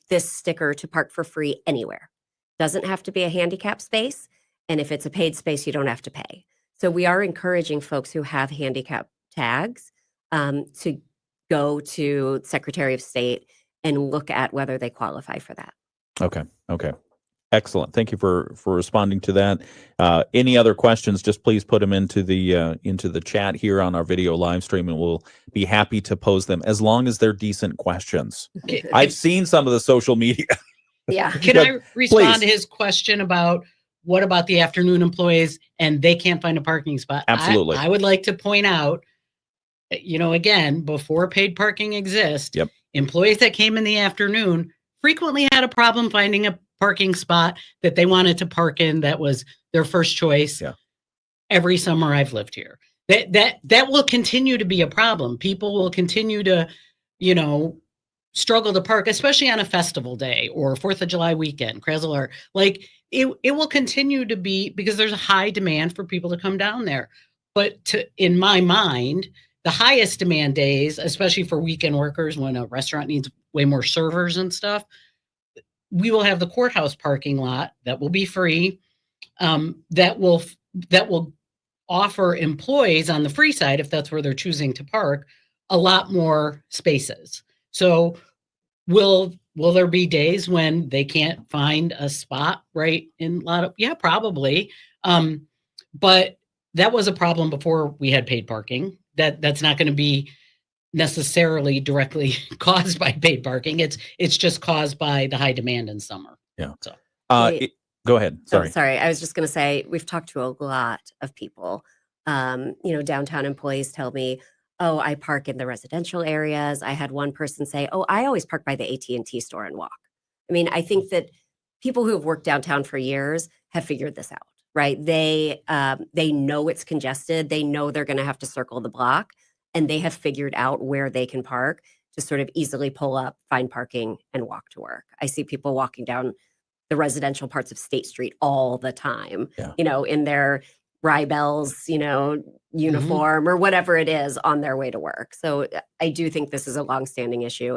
this sticker to park for free anywhere. Doesn't have to be a handicap space. And if it's a paid space, you don't have to pay. So we are encouraging folks who have handicap tags to go to Secretary of State and look at whether they qualify for that. Okay. Excellent. Thank you for responding to that. Any other questions, just please put them into the chat here on our video live stream, and we'll be happy to pose them as long as they're decent questions. I've seen some of the social media. Yeah. Can I respond Please. to his question about what about the afternoon employees and they can't find a parking spot? Absolutely. I would like to point out, again, before paid parking exists, employees that came in the afternoon frequently had a problem finding a parking spot that they wanted to park in that was their first choice. Every summer I've lived here. That will continue to be a problem. People will continue to, struggle to park, especially on a festival day or 4th of July weekend, Crazzle Art. Like it will continue to be, because there's a high demand for people to come down there. But in my mind, the highest demand days, especially for weekend workers, when a restaurant needs way more servers and stuff, we will have the courthouse parking lot that will be free, that will offer employees on the free side, if that's where they're choosing to park, a lot more spaces. So will there be days when they can't find a spot right in a lot of, yeah, probably. But that was a problem before we had paid parking. That's not going to be necessarily directly caused by paid parking. It's just caused by the high demand in summer. Yeah. So go ahead. Sorry. Sorry. I was just going to say, we've talked to a lot of people. Downtown employees tell me, oh, I park in the residential areas. I had one person say, oh, I always park by the AT&T store and walk. I mean, I think that people who have worked downtown for years have figured this out, right? They know it's congested. They know they're going to have to circle the block, and they have figured out where they can park to sort of easily pull up, find parking, and walk to work. I see people walking down the residential parts of State Street all the time, in their Rybells, uniform or whatever it is on their way to work. So I do think this is a longstanding issue,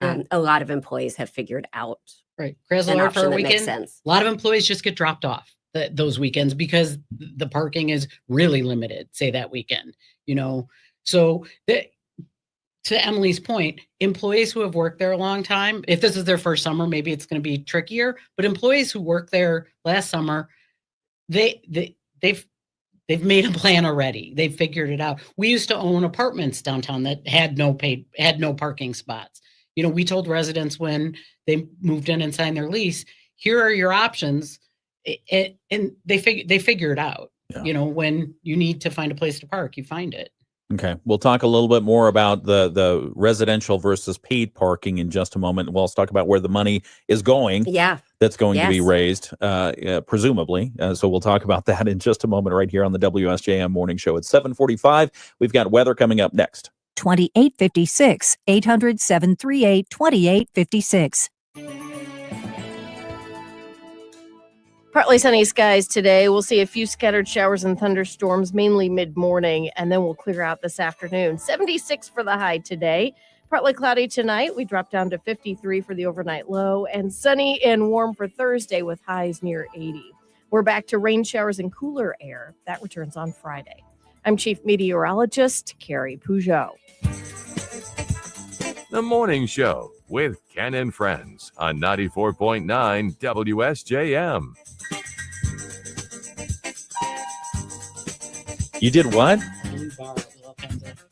and a lot of employees have figured out an option for a that weekend. makes sense. A lot of employees just get dropped off those weekends because the parking is really limited, say that weekend, So to Emily's point, employees who have worked there a long time, if this is their first summer, maybe it's going to be trickier, but employees who worked there last summer, they've made a plan already. They've figured it out. We used to own apartments downtown that had no parking spots. We told residents when they moved in and signed their lease, here are your options. And they figure it out. When you need to find a place to park, you find it. Okay. We'll talk a little bit more about the residential versus paid parking in just a moment. We'll also talk about where the money is going. Yeah. That's going to be raised, presumably. So we'll talk about that in just a moment right here on the WSJM Morning Show at 7:45. We've got weather coming up next. 2856 800 738 2856. Partly sunny skies today. We'll see a few scattered showers and thunderstorms, mainly mid-morning, and then we'll clear out this afternoon. 76 for the high today. Partly cloudy tonight. We drop down to 53 for the overnight low, and sunny and warm for Thursday with highs near 80. We're back to rain showers and cooler air. That returns on Friday. I'm Chief Meteorologist Carrie Peugeot. The Morning Show with Ken and Friends on 94.9 WSJM. You did what?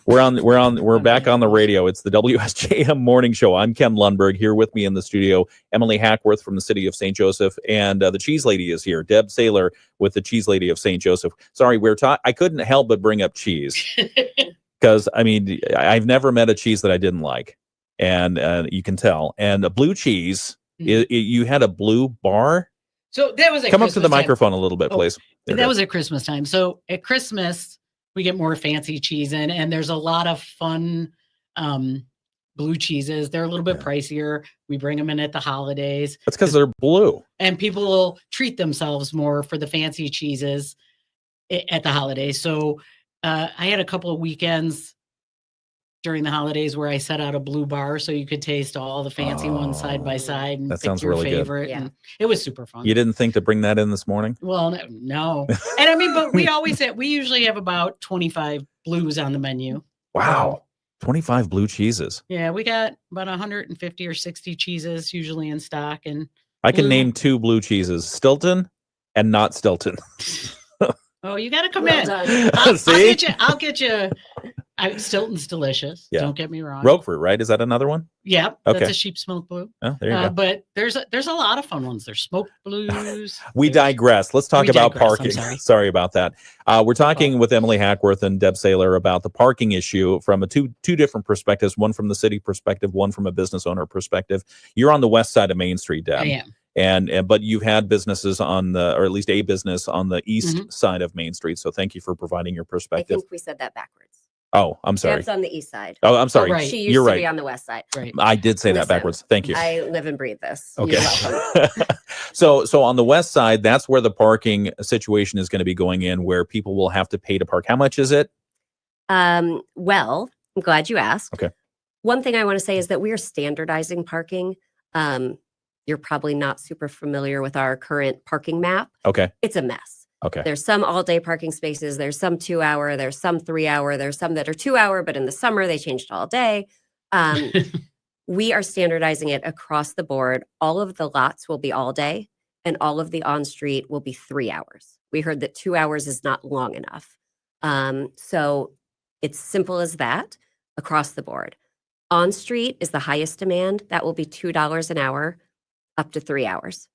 We're back on the radio. It's the WSJM Morning Show. I'm Ken Lundberg. Here with me in the studio, Emily Hackworth from the city of St. Joseph, and the Cheese Lady is here, Deb Saylor with the Cheese Lady of St. Joseph. Sorry, I couldn't help but bring up cheese because I've never met a cheese that I didn't like, and you can tell. And a blue cheese, you had a blue bar. So that was come up to the microphone a little bit, please. That was at Christmas time. So at Christmas, we get more fancy cheese in, and there's a lot of fun blue cheeses. They're a little bit pricier. We bring them in at the holidays. That's because they're blue. And people will treat themselves more for the fancy cheeses at the holidays. So I had a couple of weekends during the holidays where I set out a blue bar so you could taste all the fancy ones side by side and That pick sounds your really good. favorite. Yeah. And it was super fun. You didn't think to bring that in this morning? Well, no. And I mean, but we usually have about 25 blues on the menu. Wow. 25 blue cheeses. Yeah, we got about 150 or 60 cheeses usually in stock. And I can blue- name 2 blue cheeses, Stilton and not Stilton. Oh, you got to come Well in. done. I'll get you. Stilton's delicious. Yeah. Don't get me wrong. Roquefort, right? Is that another one? Yeah, Okay. that's a sheep smoked blue. Oh, there you go. But there's a lot of fun ones. There's smoked blues. We digress. Let's talk We about digress. I'm parking. sorry. Sorry about that. We're talking with Emily Hackworth and Deb Saylor about the parking issue from a two different perspectives, one from the city perspective, one from a business owner perspective. You're on the west side of Main Street, Deb. I am. And but you've had businesses on the, or at least a business on the east side of Main Street. So thank you for providing your I perspective. think we said that backwards. Oh, I'm sorry. Deb's on the east side. Oh, I'm sorry. right. She used You're to right. be on the west side. Right. I did say that Listen, backwards. Thank you. I live and breathe this. Okay. You're welcome. So on the west side, that's where the parking situation is going to be going in, where people will have to pay to park. How much is it? Well, I'm glad you asked. Okay. One thing I want to say is that we are standardizing parking. You're probably not super familiar with our current parking map. Okay. It's a mess. Okay. There's some all-day parking spaces. There's some 2 hour. There's some 3 hour. There's some that are 2 hour, but in the summer they changed all day. We are standardizing it across the board. All of the lots will be all day, and all of the on-street will be 3 hours. We heard that 2 hours is not long enough. So it's simple as that across the board. On-street is the highest demand. That will be $2 an hour, up to 3 hours.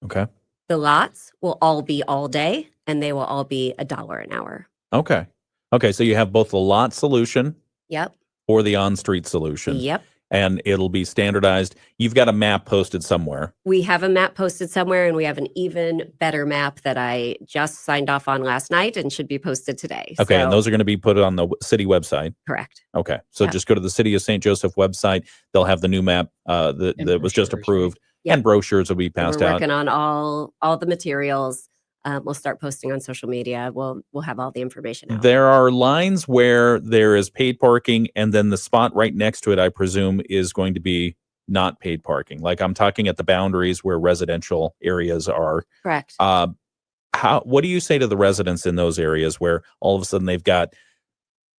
Okay. The lots will all be all day, and they will all be $1 an hour. Okay. Okay. So you have both the lot solution Yep. or the on-street solution. Yep. And it'll be standardized. You've got a map posted somewhere. We have a map posted somewhere, and we have an even better map that I just signed off on last night and should be posted today. Okay. And So- those are going to be put on the city website. Correct. Okay. So Yeah. just go to the City of St. Joseph website. They'll have the new map that was just brochures, approved. Yep. And brochures will be And passed we're out. working on all the materials. We'll start posting on social media. We'll have all the information out. There are lines where there is paid parking, and then the spot right next to it, I presume, is going to be not paid parking. Like I'm talking at the boundaries where residential areas are. Correct. What do you say to the residents in those areas where all of a sudden they've got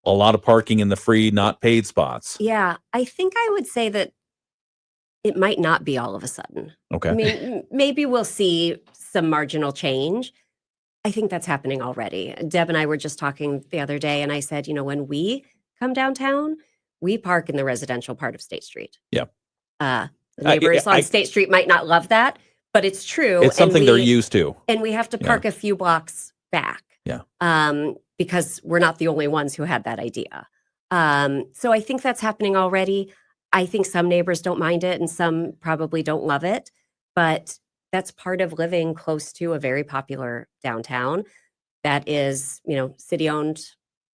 a lot of parking in the free, not paid spots? Yeah, I think I would say that it might not be all of a sudden. Okay. I mean, maybe we'll see some marginal change. I think that's happening already. Deb and I were just talking the other day, and I said, when we come downtown, we park in the residential part of State Street. Yeah. The neighbors on State Street might not love that, but it's true. It's something they're used to. And we have to park a few blocks back. Yeah. Because we're not the only ones who had that idea. So I think that's happening already. I think some neighbors don't mind it and some probably don't love it, but that's part of living close to a very popular downtown that is, city-owned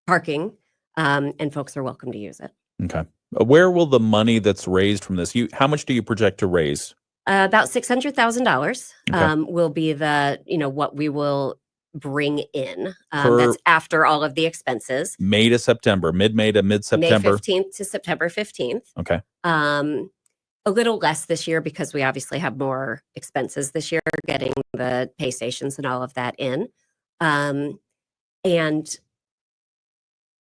parking, and folks are welcome to use it. Okay. Where will the money that's raised from this, how much do you project to raise? About $600,000 Okay. will be the, what we will bring in. Per- That's after all of the expenses. May to September, mid-May to May mid-September. 15th to September 15th. Okay. A little less this year because we obviously have more expenses this year getting the pay stations and all of that in. And,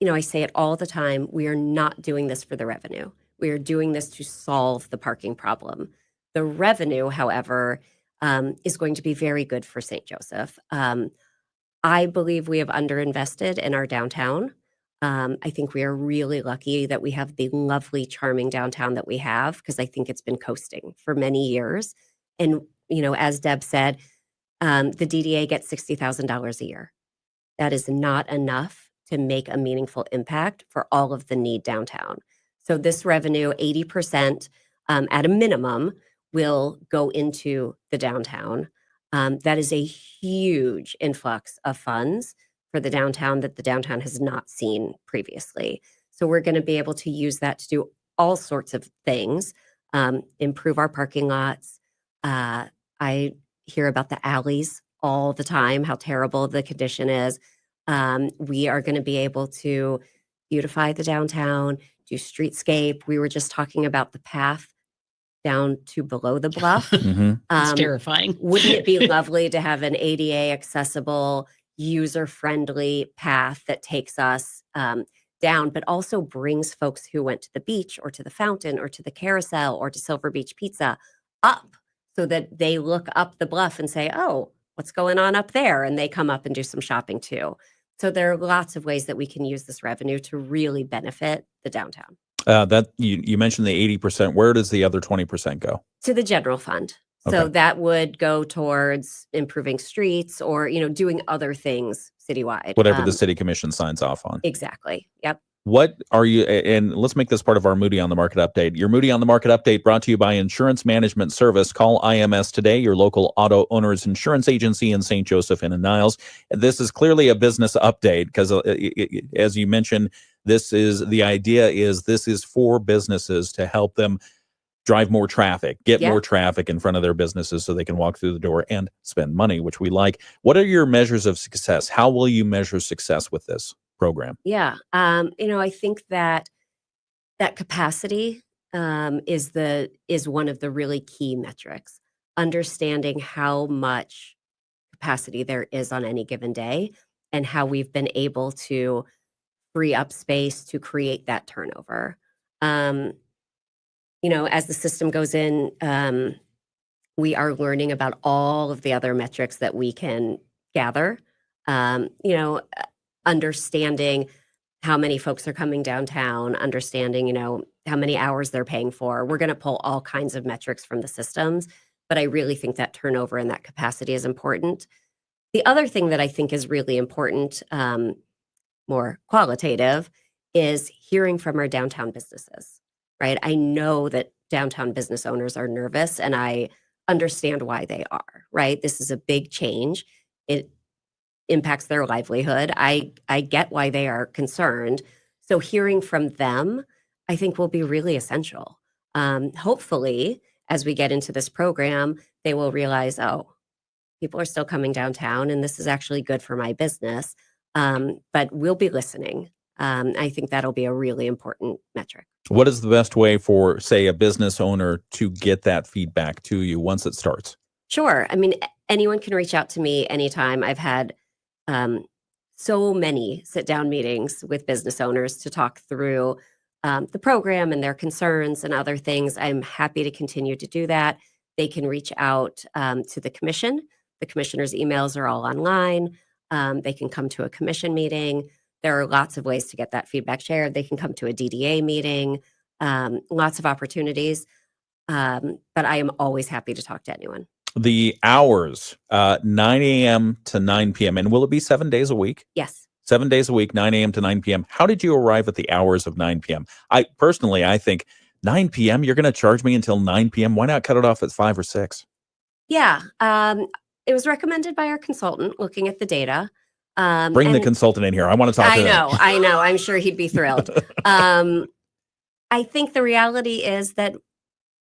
I say it all the time, we are not doing this for the revenue. We are doing this to solve the parking problem. The revenue, however, is going to be very good for St. Joseph. I believe we have underinvested in our downtown. I think we are really lucky that we have the lovely, charming downtown that we have, because I think it's been coasting for many years. And, as Deb said, the DDA gets $60,000 a year. That is not enough to make a meaningful impact for all of the need downtown. So this revenue, 80% at a minimum, will go into the downtown. That is a huge influx of funds for the downtown that the downtown has not seen previously. So we're going to be able to use that to do all sorts of things, improve our parking lots. I hear about the alleys all the time, how terrible the condition is. We are going to be able to beautify the downtown, do streetscape. We were just talking about the path down to below the bluff. It's terrifying. Wouldn't it be lovely to have an ADA accessible, user-friendly path that takes us down, but also brings folks who went to the beach or to the fountain or to the carousel or to Silver Beach Pizza up, so that they look up the bluff and say, oh, what's going on up there? And they come up and do some shopping too. So there are lots of ways that we can use this revenue to really benefit the downtown. That you mentioned the 80%. Where does the other 20% go? To the general fund. So Okay. that would go towards improving streets or, doing other things citywide. Whatever the city commission signs off on. Exactly. Yep. What are you, and let's make this part of our Moody on the Market update. Your Moody on the Market update brought to you by Insurance Management Service. Call IMS today, your local auto owner's insurance agency in St. Joseph and in Niles. This is clearly a business update because, as you mentioned, this is for businesses to help them drive more traffic, get more traffic in front of their businesses so they can walk through the door and spend money, which we like. What are your measures of success? How will you measure success with this program? Yeah. I think that capacity is one of the really key metrics. Understanding how much capacity there is on any given day and how we've been able to free up space to create that turnover. As the system goes in, we are learning about all of the other metrics that we can gather. Understanding how many folks are coming downtown, understanding, how many hours they're paying for. We're going to pull all kinds of metrics from the systems, but I really think that turnover and that capacity is important. The other thing that I think is really important, more qualitative, is hearing from our downtown businesses, right? I know that downtown business owners are nervous, and I understand why they are, right? This is a big change. It impacts their livelihood. I get why they are concerned. So hearing from them, I think, will be really essential. Hopefully, as we get into this program, they will realize, oh, people are still coming downtown, and this is actually good for my business. But we'll be listening. I think that'll be a really important metric. What is the best way for, say, a business owner to get that feedback to you once it starts? Sure. I mean, anyone can reach out to me anytime. I've had so many sit-down meetings with business owners to talk through the program and their concerns and other things. I'm happy to continue to do that. They can reach out to the commission. The commissioner's emails are all online. They can come to a commission meeting. There are lots of ways to get that feedback shared. They can come to a DDA meeting, lots of opportunities. But I am always happy to talk to anyone. The hours, 9 a.m. to 9 p.m. And will it be 7 days a week? Yes. 7 days a week, 9 a.m. to 9 p.m. How did you arrive at the hours of 9 p.m.? I think 9 p.m., you're going to charge me until 9 p.m. Why not cut it off at 5 or 6? Yeah. It was recommended by our consultant looking at the data. Bring the consultant in here. I want to talk to him. I know. I'm sure he'd be thrilled. I think the reality is that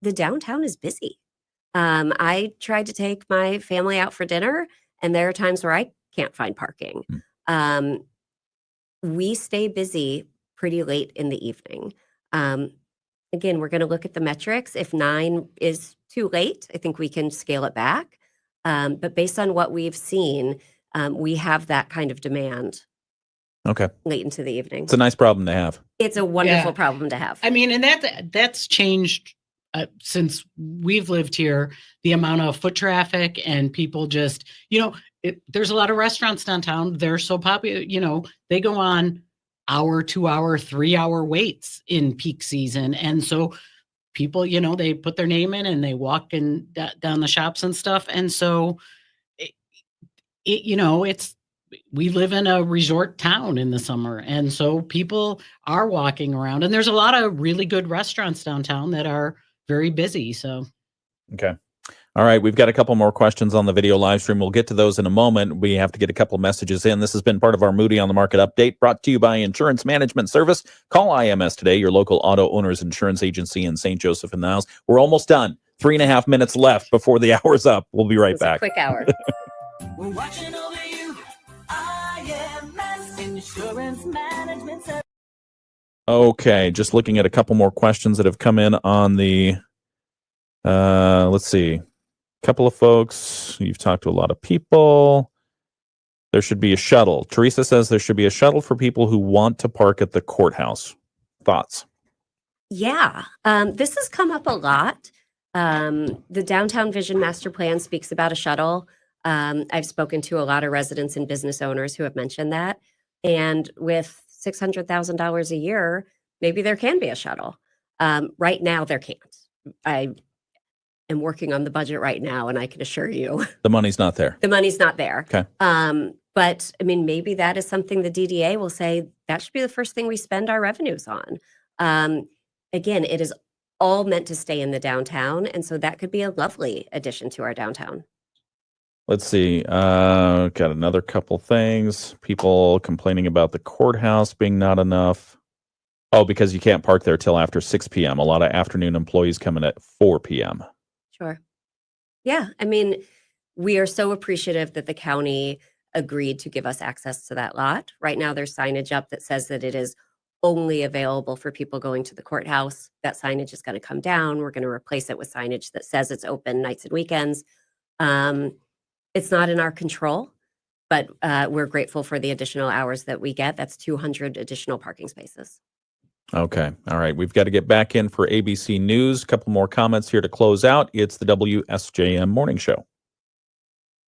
the downtown is busy. I tried to take my family out for dinner, and there are times where I can't find parking. We stay busy pretty late in the evening. Again, we're going to look at the metrics. If 9 is too late, I think we can scale it back. But based on what we've seen, we have that kind of demand. Okay. Late into the evening. It's a nice problem to have. It's a wonderful problem to have. I mean, and that's changed since we've lived here. The amount of foot traffic and people just, there's a lot of restaurants downtown. They're so popular, they go on hour, 2 hour, 3 hour waits in peak season. And so people, they put their name in and they walk in down the shops and stuff. And so, we live in a resort town in the summer. And so people are walking around, and there's a lot of really good restaurants downtown that are very busy. So, okay. All right, we've got a couple more questions on the video live stream. We'll get to those in a moment. We have to get a couple of messages in. This has been part of our Moody on the Market update, brought to you by Insurance Management Service. Call IMS today, your local auto owner's insurance agency in St. Joseph and Niles. We're almost done. 3.5 minutes left before the hour's up. We'll be right back. Quick hour. We're watching over you. IMS Insurance Management Service. Okay, just looking at a couple more questions that have come in on the, let's see. Couple of folks. You've talked to a lot of people. There should be a shuttle. Teresa says there should be a shuttle for people who want to park at the courthouse. Thoughts? Yeah, this has come up a lot. The Downtown Vision Master Plan speaks about a shuttle. I've spoken to a lot of residents and business owners who have mentioned that. And with $600,000 a year, maybe there can be a shuttle. Right now, there can't. I am working on the budget right now, and I can assure you The money's not there. the money's not there. Okay. But I mean, maybe that is something the DDA will say that should be the first thing we spend our revenues on. Again, it is all meant to stay in the downtown, and so that could be a lovely addition to our downtown. Let's see. Got another couple things. People complaining about the courthouse being not enough. Oh, because you can't park there till after 6 p.m. A lot of afternoon employees coming at 4 p.m. Sure. Yeah, I mean, we are so appreciative that the county agreed to give us access to that lot. Right now, there's signage up that says that it is only available for people going to the courthouse. That signage is going to come down. We're going to replace it with signage that says it's open nights and weekends. It's not in our control, but we're grateful for the additional hours that we get. That's 200 additional parking spaces. Okay. All right. We've got to get back in for ABC News. A couple more comments here to close out. It's the WSJM Morning Show.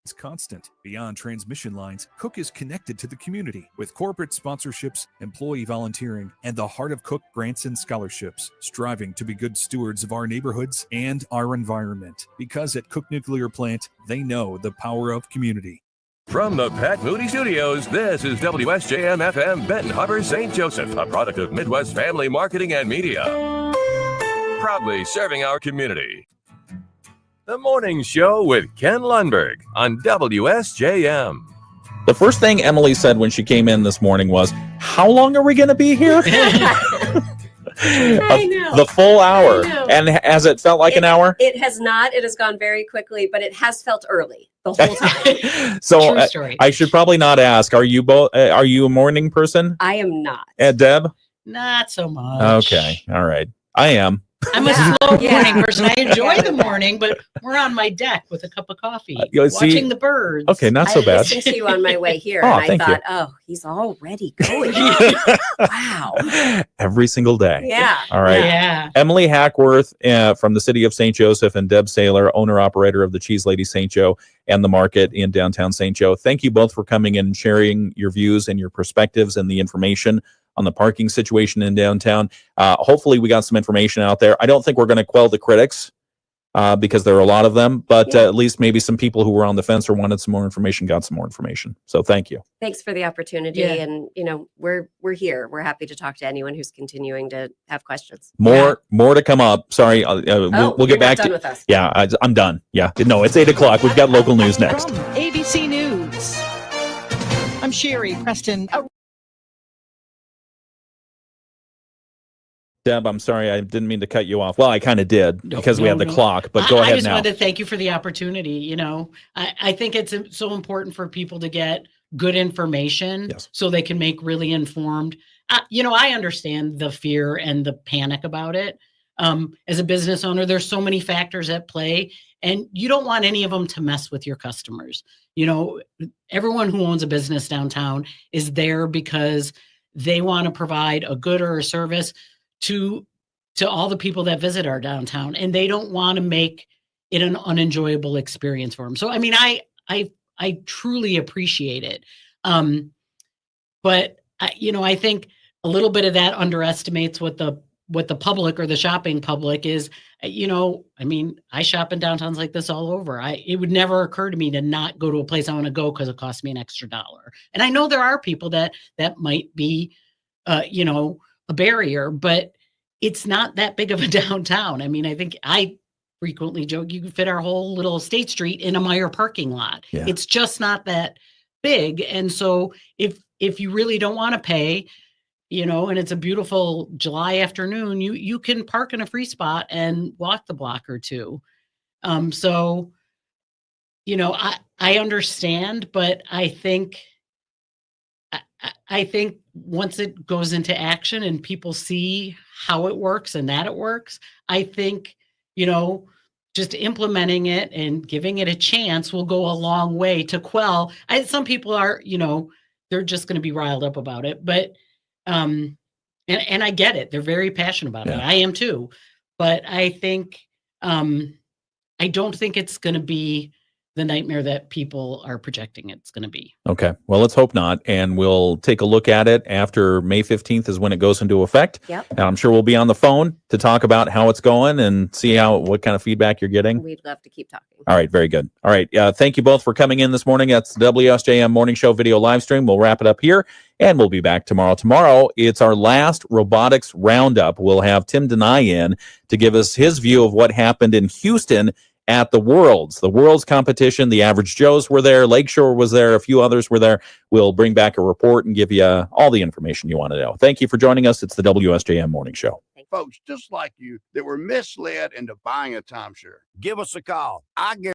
It's constant. Beyond transmission lines, Cook is connected to the community with corporate sponsorships, employee volunteering, and the Heart of Cook grants and scholarships, striving to be good stewards of our neighborhoods and our environment. Because at Cook Nuclear Plant, they know the power of community. From the Pat Moody Studios, this is WSJM FM Benton Harbor, St. Joseph, a product of Midwest Family Marketing and Media. Proudly serving our community. The Morning Show with Ken Lundberg on WSJM. The first thing Emily said when she came in this morning was, how long are we going to be here? I know. The full hour. I know. And has it felt like an hour? It has not. It has gone very quickly, but it has felt early the whole time. So True story. I should probably not ask. Are you both? Are you a morning person? I am not. Deb? Not so much. Okay. All right. I am. I'm a slow morning person. I enjoy the morning, but we're on my deck with a cup of coffee, watching the birds. Okay, not so I bad. listened to you on my way here, Oh, and I thank thought, you. oh, he's already going. Wow. Every single day. Yeah. All right. Yeah. Emily Hackworth from the city of St. Joseph and Deb Saylor, owner-operator of the Cheese Lady St. Joe and the market in downtown St. Joe. Thank you both for coming in and sharing your views and your perspectives and the information on the parking situation in downtown. Hopefully we got some information out there. I don't think we're going to quell the critics because there are a lot of them, but at least maybe some people who were on the fence or wanted some more information got some more information. So thank you. Thanks for the opportunity. Yeah. And, you know, we're here. We're happy to talk to anyone who's continuing to have questions. More to come up. Sorry, we'll you're get back not done to with us. Yeah, I'm done. Yeah, no, it's 8:00. We've got local news next. From ABC News, I'm Sherry Preston. Deb, I'm sorry, I didn't mean to cut you off. Well, I kind of did because we had the clock, but go I ahead just now. wanted to thank you for the opportunity. You know, I think it's so important for people to get good information so they can make really informed. You know, I understand the fear and the panic about it. As a business owner, there's so many factors at play, and you don't want any of them to mess with your customers. You know, everyone who owns a business downtown is there because they want to provide a good or a service to all the people that visit our downtown, and they don't want to make it an unenjoyable experience for them. So, I mean, I truly appreciate it. But you know, I think a little bit of that underestimates what the public or the shopping public is. You know, I mean, I shop in downtowns like this all over. It would never occur to me to not go to a place I want to go because it costs me an extra $1. And I know there are people that might be, you know, a barrier, but it's not that big of a downtown. I mean, I think I frequently joke, you can fit our whole little State Street in a Meijer parking lot. Yeah. It's just not that big. And so if you really don't want to pay, and it's a beautiful July afternoon, you can park in a free spot and walk the block or two. So, I understand, but I think once it goes into action and people see how it works and that it works, I think, just implementing it and giving it a chance will go a long way to quell. Some people are, they're just going to be riled up about it, but, and I get it. They're very passionate about it. I am too, but I think, I don't think it's going to be the nightmare that people are projecting it's going to be. Okay. Well, let's hope not. And we'll take a look at it after May 15th is when it goes into effect. Yep. And I'm sure we'll be on the phone to talk about how it's going and see what kind of feedback you're getting. We'd love to keep talking. All right. Very good. All right. Thank you both for coming in this morning. That's the WSJM Morning Show video live stream. We'll wrap it up here and we'll be back tomorrow. Tomorrow, it's our last robotics roundup. We'll have Tim Denai in to give us his view of what happened in Houston at the Worlds competition. The Average Joes were there. Lakeshore was there. A few others were there. We'll bring back a report and give you all the information you want to know. Thank you for joining us. It's the WSJM Morning Show. Folks just like you that were misled into buying a timeshare. Give us a call. I